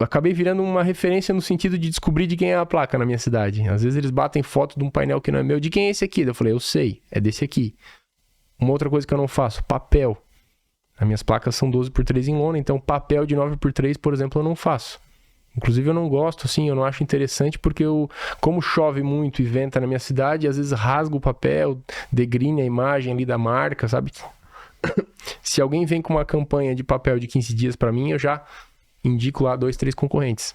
acabei virando uma referência no sentido de descobrir de quem é a placa na minha cidade. Às vezes eles batem foto de um painel que não é meu. De quem é esse aqui? Eu falei, eu sei, é desse aqui. Uma outra coisa que eu não faço, papel. As minhas placas são 12x3 em lona, então papel de 9x3, por exemplo, eu não faço. Inclusive eu não gosto, assim, eu não acho interessante porque como chove muito e venta na minha cidade, às vezes rasga o papel, degrine a imagem ali da marca, sabe? Se alguém vem com uma campanha de papel de 15 dias para mim, eu já indico lá 2, 3 concorrentes.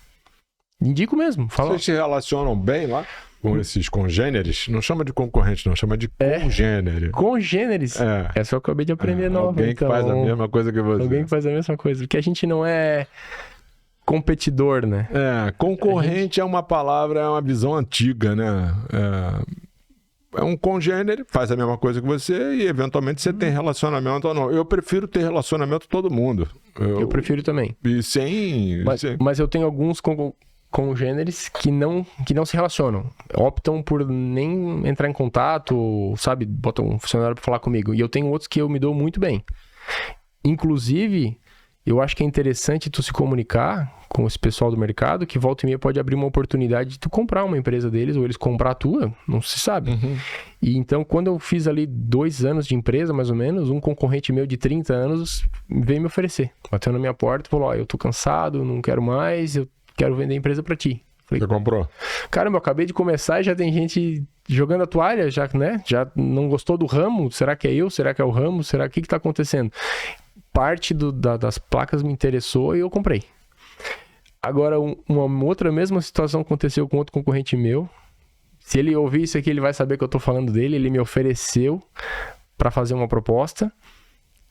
Indico mesmo. Vocês se relacionam bem lá com esses congêneres? Não chama de concorrente, não. Chama de congênere. Congêneres? Essa eu acabei de aprender nova. Alguém que faz a mesma coisa que você. Alguém que faz a mesma coisa. Porque a gente não é competidor, né? Concorrente é uma palavra, é uma visão antiga, né? É um congênere, faz a mesma coisa que você e eventualmente você tem relacionamento ou não. Eu prefiro ter relacionamento com todo mundo. Eu prefiro também. E sem... Mas eu tenho alguns congêneres que não se relacionam. Optam por nem entrar em contato, sabe? Botam um funcionário para falar comigo. E eu tenho outros que eu me dou muito bem. Inclusive, eu acho que é interessante tu se comunicar com esse pessoal do mercado, que volta e meia pode abrir uma oportunidade de tu comprar uma empresa deles, ou eles comprar a tua, não se sabe. E então, quando eu fiz ali 2 anos de empresa, mais ou menos, um concorrente meu de 30 anos veio me oferecer. Bateu na minha porta e falou, eu tô cansado, não quero mais, eu quero vender a empresa pra ti. Falei, você comprou? Caramba, eu acabei de começar e já tem gente jogando a toalha, já não gostou do ramo, será que é eu? Será que é o ramo? Será que tá acontecendo? Parte das placas me interessou e eu comprei. Agora, uma outra mesma situação aconteceu com outro concorrente meu. Se ele ouvir isso aqui, ele vai saber que eu tô falando dele. Ele me ofereceu para fazer uma proposta,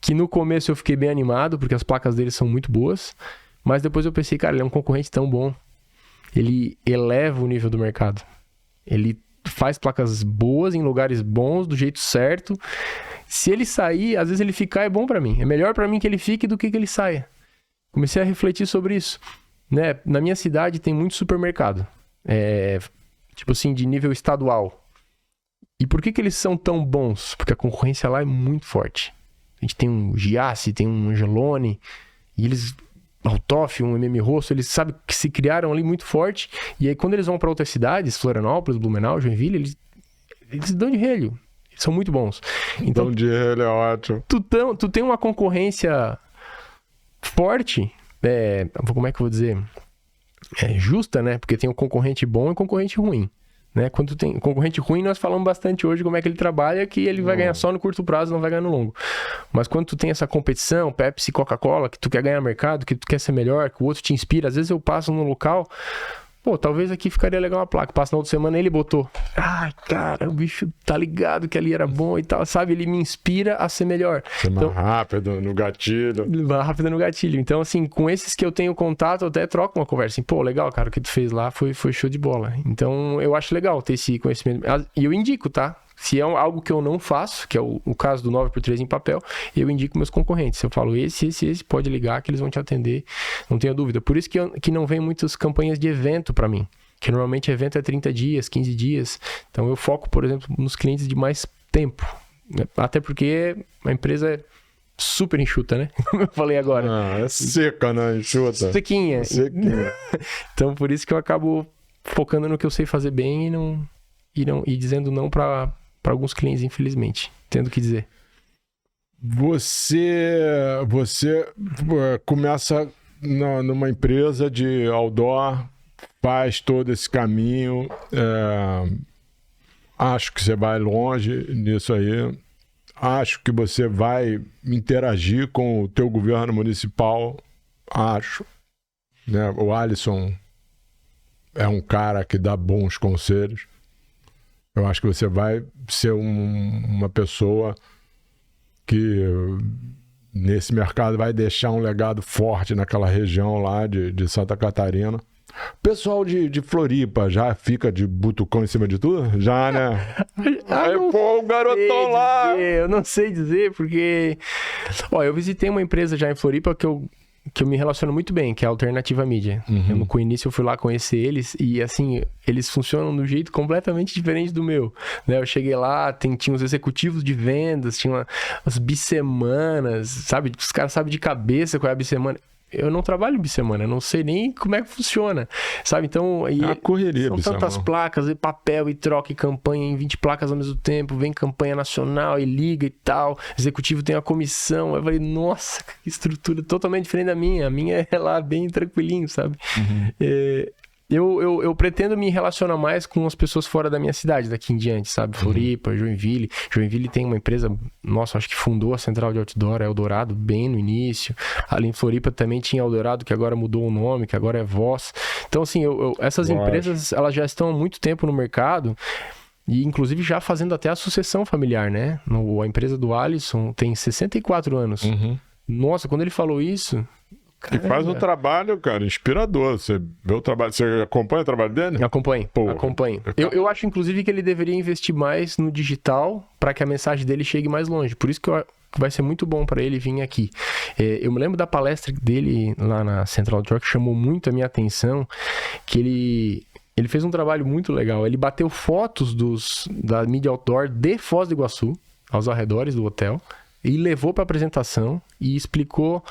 que no começo eu fiquei bem animado, porque as placas dele são muito boas, mas depois eu pensei, cara, ele é um concorrente tão bom. Ele eleva o nível do mercado. Ele faz placas boas em lugares bons, do jeito certo. Se ele sair, às vezes ele ficar é bom para mim. É melhor para mim que ele fique do que ele saia. Comecei a refletir sobre isso. Né? Na minha cidade tem muito supermercado. Tipo assim, de nível estadual. E por que eles são tão bons? Porque a concorrência lá é muito forte. A gente tem um Giasse, tem um Angelone, e eles... Altoff, um MM Rosso, eles sabem que se criaram ali muito forte. E aí quando eles vão para outras cidades, Florianópolis, Blumenau, Joinville, eles dão de relho. Eles são muito bons. Então, dão de relho é ótimo. Tu tem uma concorrência forte, como é que eu vou dizer? Justa, né? Porque tem um concorrente bom e um concorrente ruim. Né? Quando tem concorrente ruim, nós falamos bastante hoje como é que ele trabalha, que ele vai ganhar só no curto prazo, não vai ganhar no longo. Mas quando tu tem essa competição, Pepsi, Coca-Cola, que tu quer ganhar mercado, que tu quer ser melhor, que o outro te inspira, às vezes eu passo no local, pô, talvez aqui ficaria legal uma placa. Passa na outra semana, ele botou. Ai, cara, o bicho tá ligado que ali era bom e tal, sabe? Ele me inspira a ser melhor. Ser mais rápido no gatilho. Mais rápido no gatilho. Então, assim, com esses que eu tenho contato, eu até troco uma conversa. Assim, pô, legal, cara, o que tu fez lá foi show de bola. Então, eu acho legal ter esse conhecimento. E eu indico, tá? Se é algo que eu não faço, que é o caso do 9x3 em papel, eu indico meus concorrentes. Eu falo, esse, pode ligar que eles vão te atender, não tenha dúvida. Por isso que não vem muitas campanhas de evento para mim, que normalmente evento é 30 dias, 15 dias. Então eu foco, por exemplo, nos clientes de mais tempo. Até porque a empresa é super enxuta, né? Como eu falei agora. É seca, né? Enxuta. Sequinha. Sequinha. Então por isso que eu acabo focando no que eu sei fazer bem e dizendo não para alguns clientes, infelizmente, tendo que dizer. Você começa numa empresa de outdoor, faz todo esse caminho, acho que você vai longe nisso aí, acho que você vai interagir com o teu governo municipal, acho, né? O Alisson é um cara que dá bons conselhos. Eu acho que você vai ser uma pessoa que nesse mercado vai deixar um legado forte naquela região lá de Santa Catarina. Pessoal de Floripa já fica de butucão em cima de tudo? Já, né? Aí, pô, o garotão lá. Eu não sei dizer, porque... Ó, eu visitei uma empresa já em Floripa que eu me relaciono muito bem, que é a Alternativa Mídia. Uhum. No início eu fui lá conhecer eles e, assim, eles funcionam de um jeito completamente diferente do meu, né? Eu cheguei lá, tinha os executivos de vendas, tinha as bissemanas, sabe? Os caras sabem de cabeça qual é a bissemana. Eu não trabalho em bissemana, eu não sei nem como é que funciona, sabe? Então, é uma correria, são tantas placas, e papel, e troca, e campanha em 20 placas ao mesmo tempo, vem campanha nacional, e liga e tal, executivo tem uma comissão. Eu falei, nossa, que estrutura totalmente diferente da minha. A minha é lá bem tranquilinho, sabe? Uhum. Eu pretendo me relacionar mais com as pessoas fora da minha cidade, daqui em diante, sabe? Floripa, Joinville. Joinville tem uma empresa, nossa, acho que fundou a central de outdoor, é Eldorado, bem no início. Ali em Floripa também tinha Eldorado, que agora mudou o nome, que agora é Voz. Então, assim, essas empresas, elas já estão há muito tempo no mercado e, inclusive, já fazendo até a sucessão familiar, né? A empresa do Alisson tem 64 anos. Uhum. Nossa, quando ele falou isso... E faz um trabalho, cara, inspirador. Você vê o trabalho, você acompanha o trabalho dele? Acompanho. Eu acho, inclusive, que ele deveria investir mais no digital para que a mensagem dele chegue mais longe. Por isso que vai ser muito bom para ele vir aqui. Eu me lembro da palestra dele lá na Central Outdoor, que chamou muito a minha atenção, que ele fez um trabalho muito legal. Ele bateu fotos da mídia outdoor de Foz do Iguaçu, aos arredores do hotel, e levou para apresentação e explicou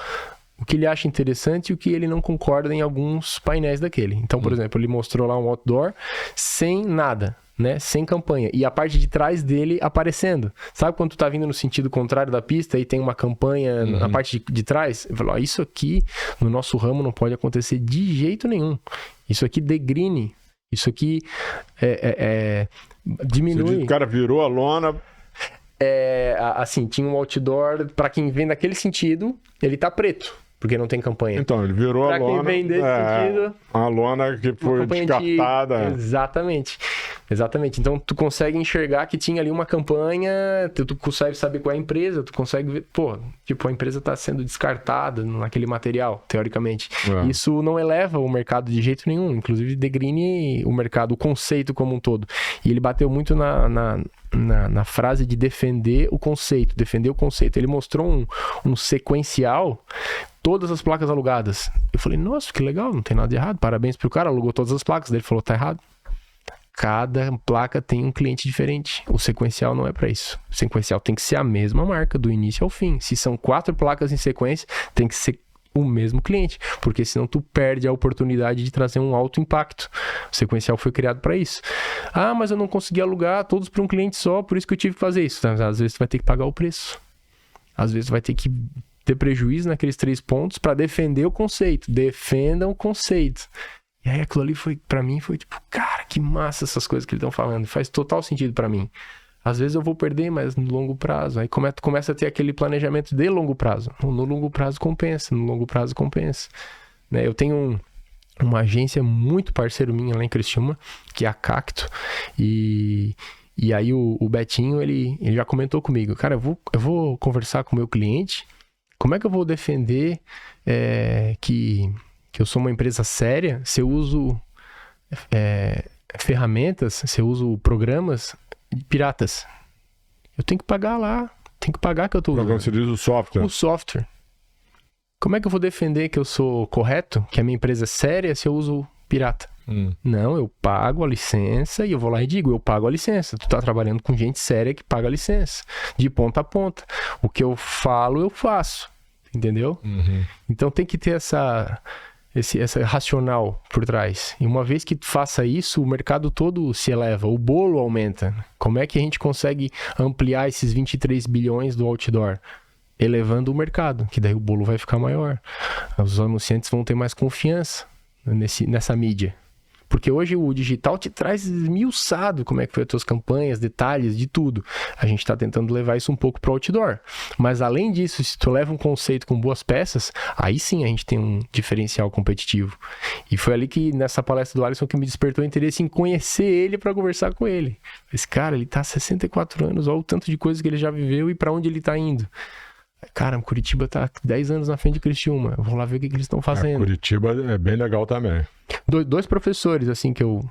o que ele acha interessante e o que ele não concorda em alguns painéis daquele. Então, por exemplo, ele mostrou lá um outdoor sem nada, né? Sem campanha. E a parte de trás dele aparecendo. Sabe quando tu tá vindo no sentido contrário da pista e tem uma campanha na parte de trás? Ele falou, isso aqui no nosso ramo não pode acontecer de jeito nenhum. Isso aqui degrine. Isso aqui diminui. O cara virou a lona... assim, tinha um outdoor, pra quem vem daquele sentido, ele tá preto, porque não tem campanha. Então, ele virou a lona. Pra quem vem desse sentido... A lona que foi descartada. Exatamente. Então, tu consegue enxergar que tinha ali uma campanha, tu consegue saber qual é a empresa, tu consegue ver, a empresa tá sendo descartada naquele material, teoricamente. Isso não eleva o mercado de jeito nenhum, inclusive degrine o mercado, o conceito como um todo. E ele bateu muito na frase de defender o conceito. Ele mostrou um sequencial, todas as placas alugadas. Eu falei, nossa, que legal, não tem nada de errado, parabéns pro cara, alugou todas as placas. Daí ele falou, tá errado. Cada placa tem um cliente diferente. O sequencial não é para isso. O sequencial tem que ser a mesma marca, do início ao fim. Se são 4 placas em sequência, tem que ser o mesmo cliente, porque senão tu perde a oportunidade de trazer um alto impacto. O sequencial foi criado para isso. Ah, mas eu não consegui alugar todos para um cliente só, por isso que eu tive que fazer isso. Às vezes tu vai ter que pagar o preço. Às vezes tu vai ter que ter prejuízo naqueles 3 pontos para defender o conceito. Defendam o conceito. E aí aquilo ali pra mim foi tipo, cara, que massa essas coisas que eles estão falando. Faz total sentido pra mim. Às vezes eu vou perder, mas no longo prazo. Aí começa a ter aquele planejamento de longo prazo. No longo prazo compensa, no longo prazo compensa. Né? Eu tenho uma agência muito parceiro minha lá em Criciúma, que é a Cacto. E aí o Betinho, ele já comentou comigo. Cara, eu vou conversar com o meu cliente. Como é que eu vou defender que eu sou uma empresa séria se eu uso ferramentas, se eu uso programas piratas? Eu tenho que pagar lá. Tenho que pagar que eu tô usando. Como você diz, o software. O software. Como é que eu vou defender que eu sou correto, que a minha empresa é séria, se eu uso pirata? Não, eu pago a licença e eu vou lá e digo, eu pago a licença. Tu tá trabalhando com gente séria que paga a licença. De ponta a ponta. O que eu falo, eu faço. Entendeu? Então tem que ter essa racional por trás. E uma vez que tu faça isso, o mercado todo se eleva, o bolo aumenta. Como é que a gente consegue ampliar esses 23 bilhões do outdoor? Elevando o mercado, que daí o bolo vai ficar maior. Os anunciantes vão ter mais confiança nessa mídia. Porque hoje o digital te traz esmiuçado como é que foi as tuas campanhas, detalhes, de tudo. A gente está tentando levar isso um pouco para o outdoor. Mas além disso, se tu leva um conceito com boas peças, aí sim a gente tem um diferencial competitivo. E foi ali que, nessa palestra do Alisson, que me despertou o interesse em conhecer ele para conversar com ele. Esse cara, ele tá há 64 anos, olha o tanto de coisas que ele já viveu e para onde ele tá indo. Cara, Curitiba tá 10 anos na frente de Criciúma. Eu vou lá ver o que eles estão fazendo. Curitiba é bem legal também. Dois professores, assim, que eu...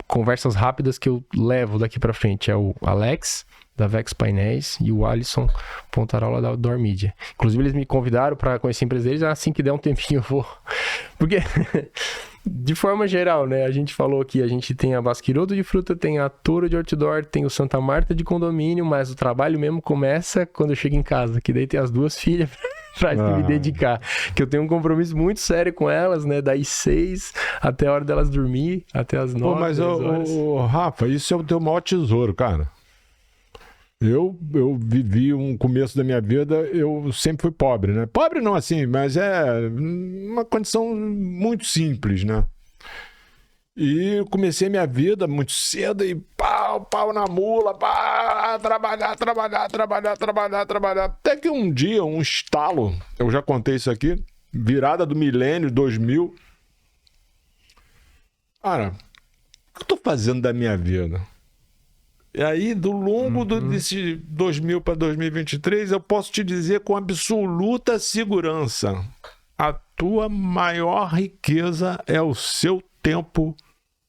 conversas rápidas que eu levo daqui pra frente. É o Alex, da Vex Painéis, e o Alisson Pontarola, da Outdoor Media. Inclusive, eles me convidaram pra conhecer a empresa deles. Assim que der um tempinho, eu vou... Porque... De forma geral, né? A gente falou que a gente tem a Basquiroto de fruta, tem a Toro de outdoor, tem o Santa Marta de condomínio, mas o trabalho mesmo começa quando eu chego em casa, que daí tem as 2 filhas pra me dedicar. Que eu tenho um compromisso muito sério com elas, né? Das 6 até a hora delas dormir, até as 9. Pô, mas, Rafa, isso é o teu maior tesouro, cara. Eu vivi um começo da minha vida, eu sempre fui pobre, né? Pobre não assim, mas é uma condição muito simples, né? E eu comecei minha vida muito cedo e pau na mula, trabalhar. Até que um dia, um estalo, eu já contei isso aqui, virada do milênio, 2000. Cara, o que eu tô fazendo da minha vida? E aí, do longo desse 2000 para 2023, eu posso te dizer com absoluta segurança: a tua maior riqueza é o seu tempo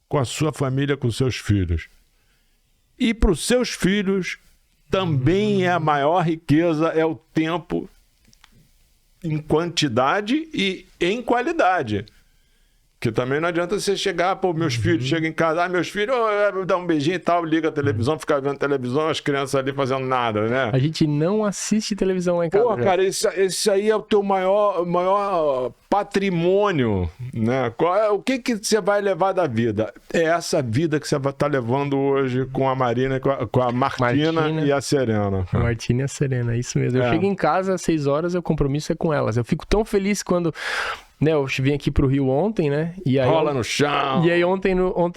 com a sua família, com seus filhos. E para os seus filhos, também é a maior riqueza, é o tempo em quantidade e em qualidade. Que também não adianta você chegar, pô, meus filhos chegam em casa, meus filhos, dá um beijinho e tal, liga a televisão, fica vendo televisão, as crianças ali fazendo nada, né? A gente não assiste televisão lá em casa. Pô, cara, esse aí é o teu maior patrimônio, né? O que você vai levar da vida? É essa vida que você vai estar levando hoje com a Marina, com a Martina e a Serena. A Martina e a Serena, isso mesmo. Eu chego em casa às 6 horas, o compromisso é com elas. Eu fico tão feliz quando... Né, eu vim aqui pro Rio ontem, né? E aí rola no chão. E aí ontem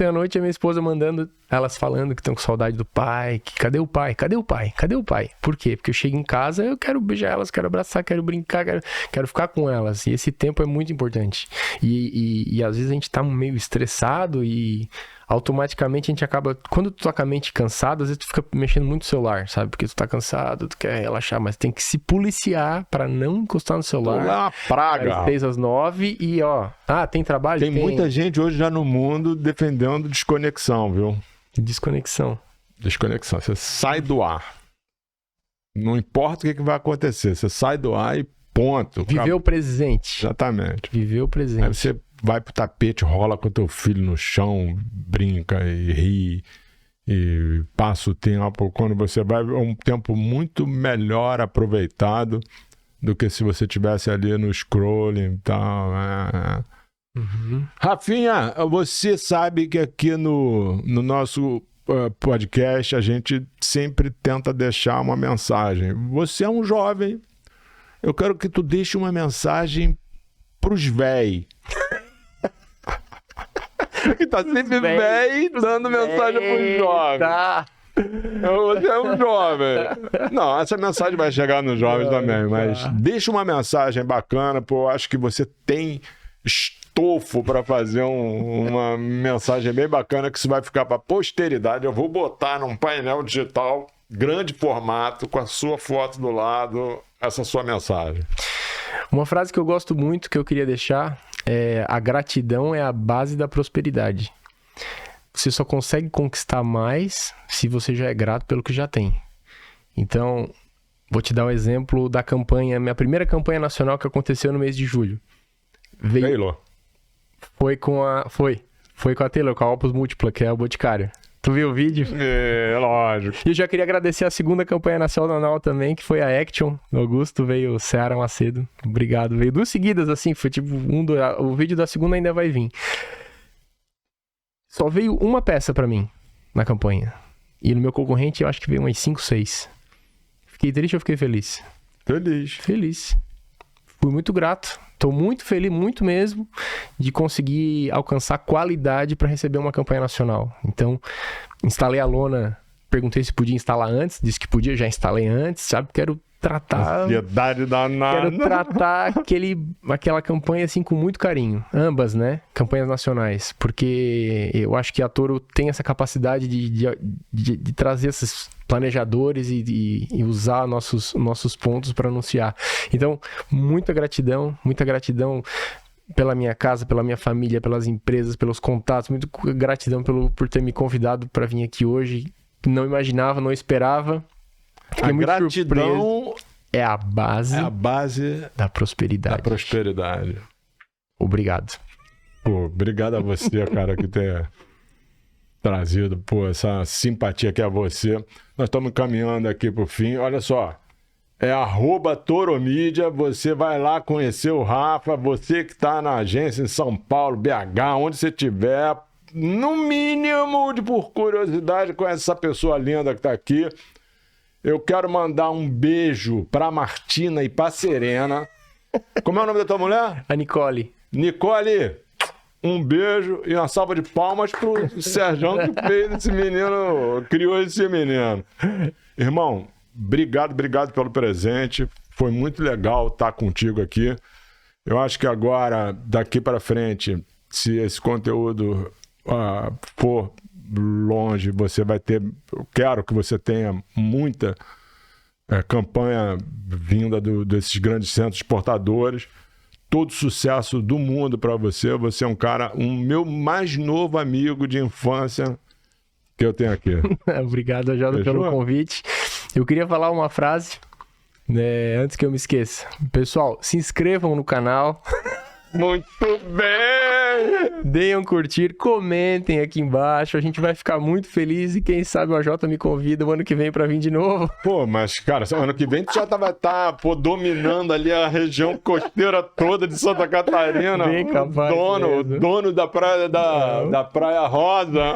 à noite a minha esposa mandando, elas falando que estão com saudade do pai. Cadê o pai? Cadê o pai? Cadê o pai? Por quê? Porque eu chego em casa, eu quero beijar elas, quero abraçar, quero brincar, quero ficar com elas. E esse tempo é muito importante. E às vezes a gente tá meio estressado e automaticamente a gente acaba... Quando tu tá com a mente cansada, às vezes tu fica mexendo muito no celular, sabe? Porque tu tá cansado, tu quer relaxar, mas tem que se policiar pra não encostar no celular. É uma praga. Às 6 às 9 e ó... tem trabalho? Tem muita gente hoje já no mundo defendendo desconexão, viu? Desconexão. Você sai do ar. Não importa o que vai acontecer. Você sai do ar e ponto. Viver o presente. Exatamente. Viver o presente. Aí você vai pro tapete, rola com teu filho no chão, brinca e ri e passa o tempo. Quando você vai, é um tempo muito melhor aproveitado do que se você tivesse ali no scrolling e tal. Rafinha, você sabe que aqui no nosso podcast a gente sempre tenta deixar uma mensagem. Você é um jovem eu quero que tu deixe uma mensagem pros véi. Que tá sempre véi dando mensagem pros jovens. Tá. Você é um jovem. Não, essa mensagem vai chegar nos jovens também, mas deixa uma mensagem bacana, pô. Eu acho que você tem estofo para fazer uma mensagem bem bacana que isso vai ficar para posteridade. Eu vou botar num painel digital, grande formato, com a sua foto do lado, essa sua mensagem. Uma frase que eu gosto muito, que eu queria deixar, é: a gratidão é a base da prosperidade. Você só consegue conquistar mais se você já é grato pelo que já tem. Então, vou te dar um exemplo da campanha, minha primeira campanha nacional que aconteceu no mês de julho. Taylor. Foi com a Taylor, com a Opus Múltipla, que é o Boticário. Tu viu o vídeo? É, lógico. E eu já queria agradecer a segunda campanha nacional também, que foi a Action. No Augusto veio o Seara Macedo. Obrigado. Veio 2 seguidas, assim, foi tipo o vídeo da segunda ainda vai vir. Só veio uma peça pra mim na campanha. E no meu concorrente eu acho que veio umas 5, 6. Fiquei triste ou fiquei feliz? Feliz. Fui muito grato. Tô muito feliz, muito mesmo, de conseguir alcançar qualidade para receber uma campanha nacional. Então, instalei a lona, perguntei se podia instalar antes, disse que podia, já instalei antes, sabe? Quero tratar aquela campanha assim com muito carinho. Ambas, né? Campanhas nacionais. Porque eu acho que a Toro tem essa capacidade de trazer esses planejadores e usar nossos pontos para anunciar. Então, muita gratidão pela minha casa, pela minha família, pelas empresas, pelos contatos. Muito gratidão por ter me convidado para vir aqui hoje. Não imaginava, não esperava. A gratidão é a base da prosperidade. Obrigado. Pô, obrigado a você, cara, que ter trazido essa simpatia que é você. Nós estamos caminhando aqui pro fim. Olha só, é @Toromídia. Você vai lá conhecer o Rafa. Você que está na agência em São Paulo, BH, onde você estiver, no mínimo, por curiosidade, conhece essa pessoa linda que está aqui. Eu quero mandar um beijo pra Martina e pra Serena. Como é o nome da tua mulher? A Nicole. Nicole, um beijo e uma salva de palmas pro Serjão que fez esse menino, criou esse menino. Irmão, obrigado pelo presente. Foi muito legal estar contigo aqui. Eu acho que agora, daqui para frente, se esse conteúdo for longe, você vai ter... Eu quero que você tenha muita campanha vinda desses grandes centros exportadores. Todo sucesso do mundo para você. Você é um meu mais novo amigo de infância que eu tenho aqui. Obrigado, Jota, pelo convite. Eu queria falar uma frase, né, antes que eu me esqueça. Pessoal, se inscrevam no canal. Muito bem! Deem um curtir, comentem aqui embaixo, a gente vai ficar muito feliz e quem sabe o AJ me convida o ano que vem pra vir de novo. Pô, mas cara, ano que vem tu já vai estar dominando ali a região costeira toda de Santa Catarina. Bem capaz dono da praia da Praia Rosa,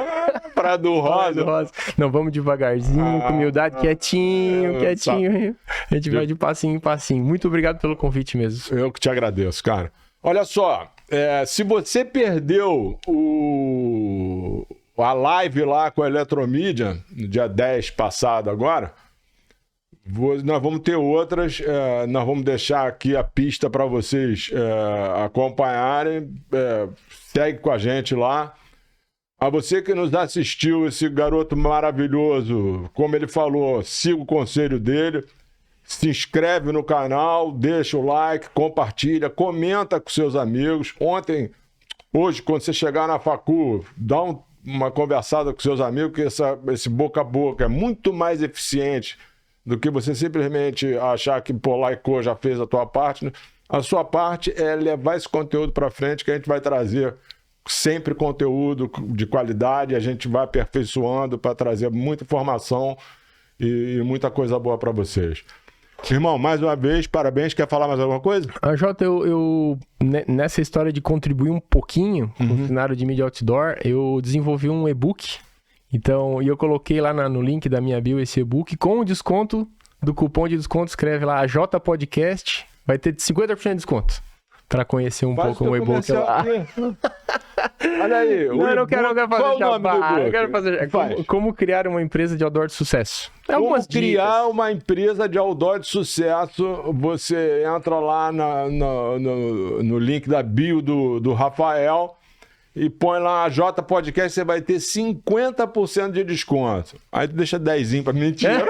Praia do Rosa. Não, vamos devagarzinho, com humildade, quietinho. A gente vai de passinho em passinho. Muito obrigado pelo convite mesmo. Eu que te agradeço, cara. Olha só, se você perdeu a live lá com a Eletromídia, no dia 10 passado agora, nós vamos ter outras, nós vamos deixar aqui a pista para vocês acompanharem, segue com a gente lá. A você que nos assistiu, esse garoto maravilhoso, como ele falou, siga o conselho dele. Se inscreve no canal, deixa o like, compartilha, comenta com seus amigos. Hoje, quando você chegar na facu, dá uma conversada com seus amigos, que esse boca a boca é muito mais eficiente do que você simplesmente achar que likeou, já fez a tua parte. Né? A sua parte é levar esse conteúdo para frente, que a gente vai trazer sempre conteúdo de qualidade, a gente vai aperfeiçoando para trazer muita informação e muita coisa boa para vocês. Irmão, mais uma vez, parabéns. Quer falar mais alguma coisa? Jota, eu nessa história de contribuir um pouquinho com o cenário de mídia outdoor, eu desenvolvi um e-book. Então, eu coloquei lá no link da minha bio esse e-book com o desconto do cupom de desconto. Escreve lá AJ Podcast. vai ter 50% de desconto. Pra conhecer um pouco o e-book lá. Olha aí. Não, eu não quero fazer qual o nome do e-book? Eu quero fazer como criar uma empresa de outdoor de sucesso. Como criar uma empresa de outdoor de sucesso. Você entra lá no link da bio do Rafael e põe lá a J Podcast, você vai ter 50% de desconto. Aí tu deixa 10 pra mentira.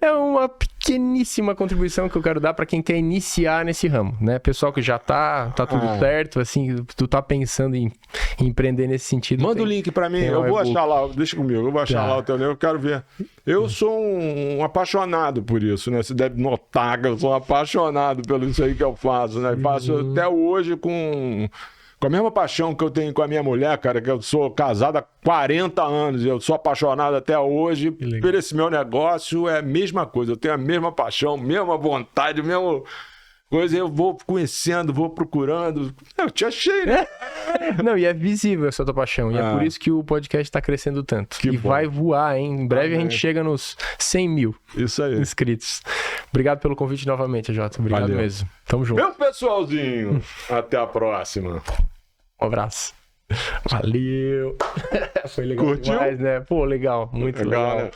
É uma pequeníssima contribuição que eu quero dar para quem quer iniciar nesse ramo, né? Pessoal que já tá tudo certo, assim, tu tá pensando em empreender nesse sentido. Manda o link para mim, eu vou achar lá, deixa comigo, eu vou achar lá o teu link, eu quero ver. Eu sou um apaixonado por isso, né? Você deve notar que eu sou apaixonado pelo isso aí que eu faço, né? Faço até hoje com a mesma paixão que eu tenho com a minha mulher, cara, que eu sou casado há 40 anos, eu sou apaixonado até hoje por esse meu negócio, é a mesma coisa, eu tenho a mesma paixão, mesma vontade, mesma coisa, eu vou conhecendo, vou procurando, eu te achei, né? Não, e é visível essa tua paixão, e é por isso que o podcast tá crescendo tanto. Que bom. Vai voar, hein? Em breve a gente chega nos 100 mil inscritos. Obrigado pelo convite novamente, Jota. Obrigado mesmo. Tamo junto. Meu pessoalzinho, até a próxima. Um abraço. Valeu. Foi legal. Curtiu? Demais, né? Pô, legal. Muito legal. Né?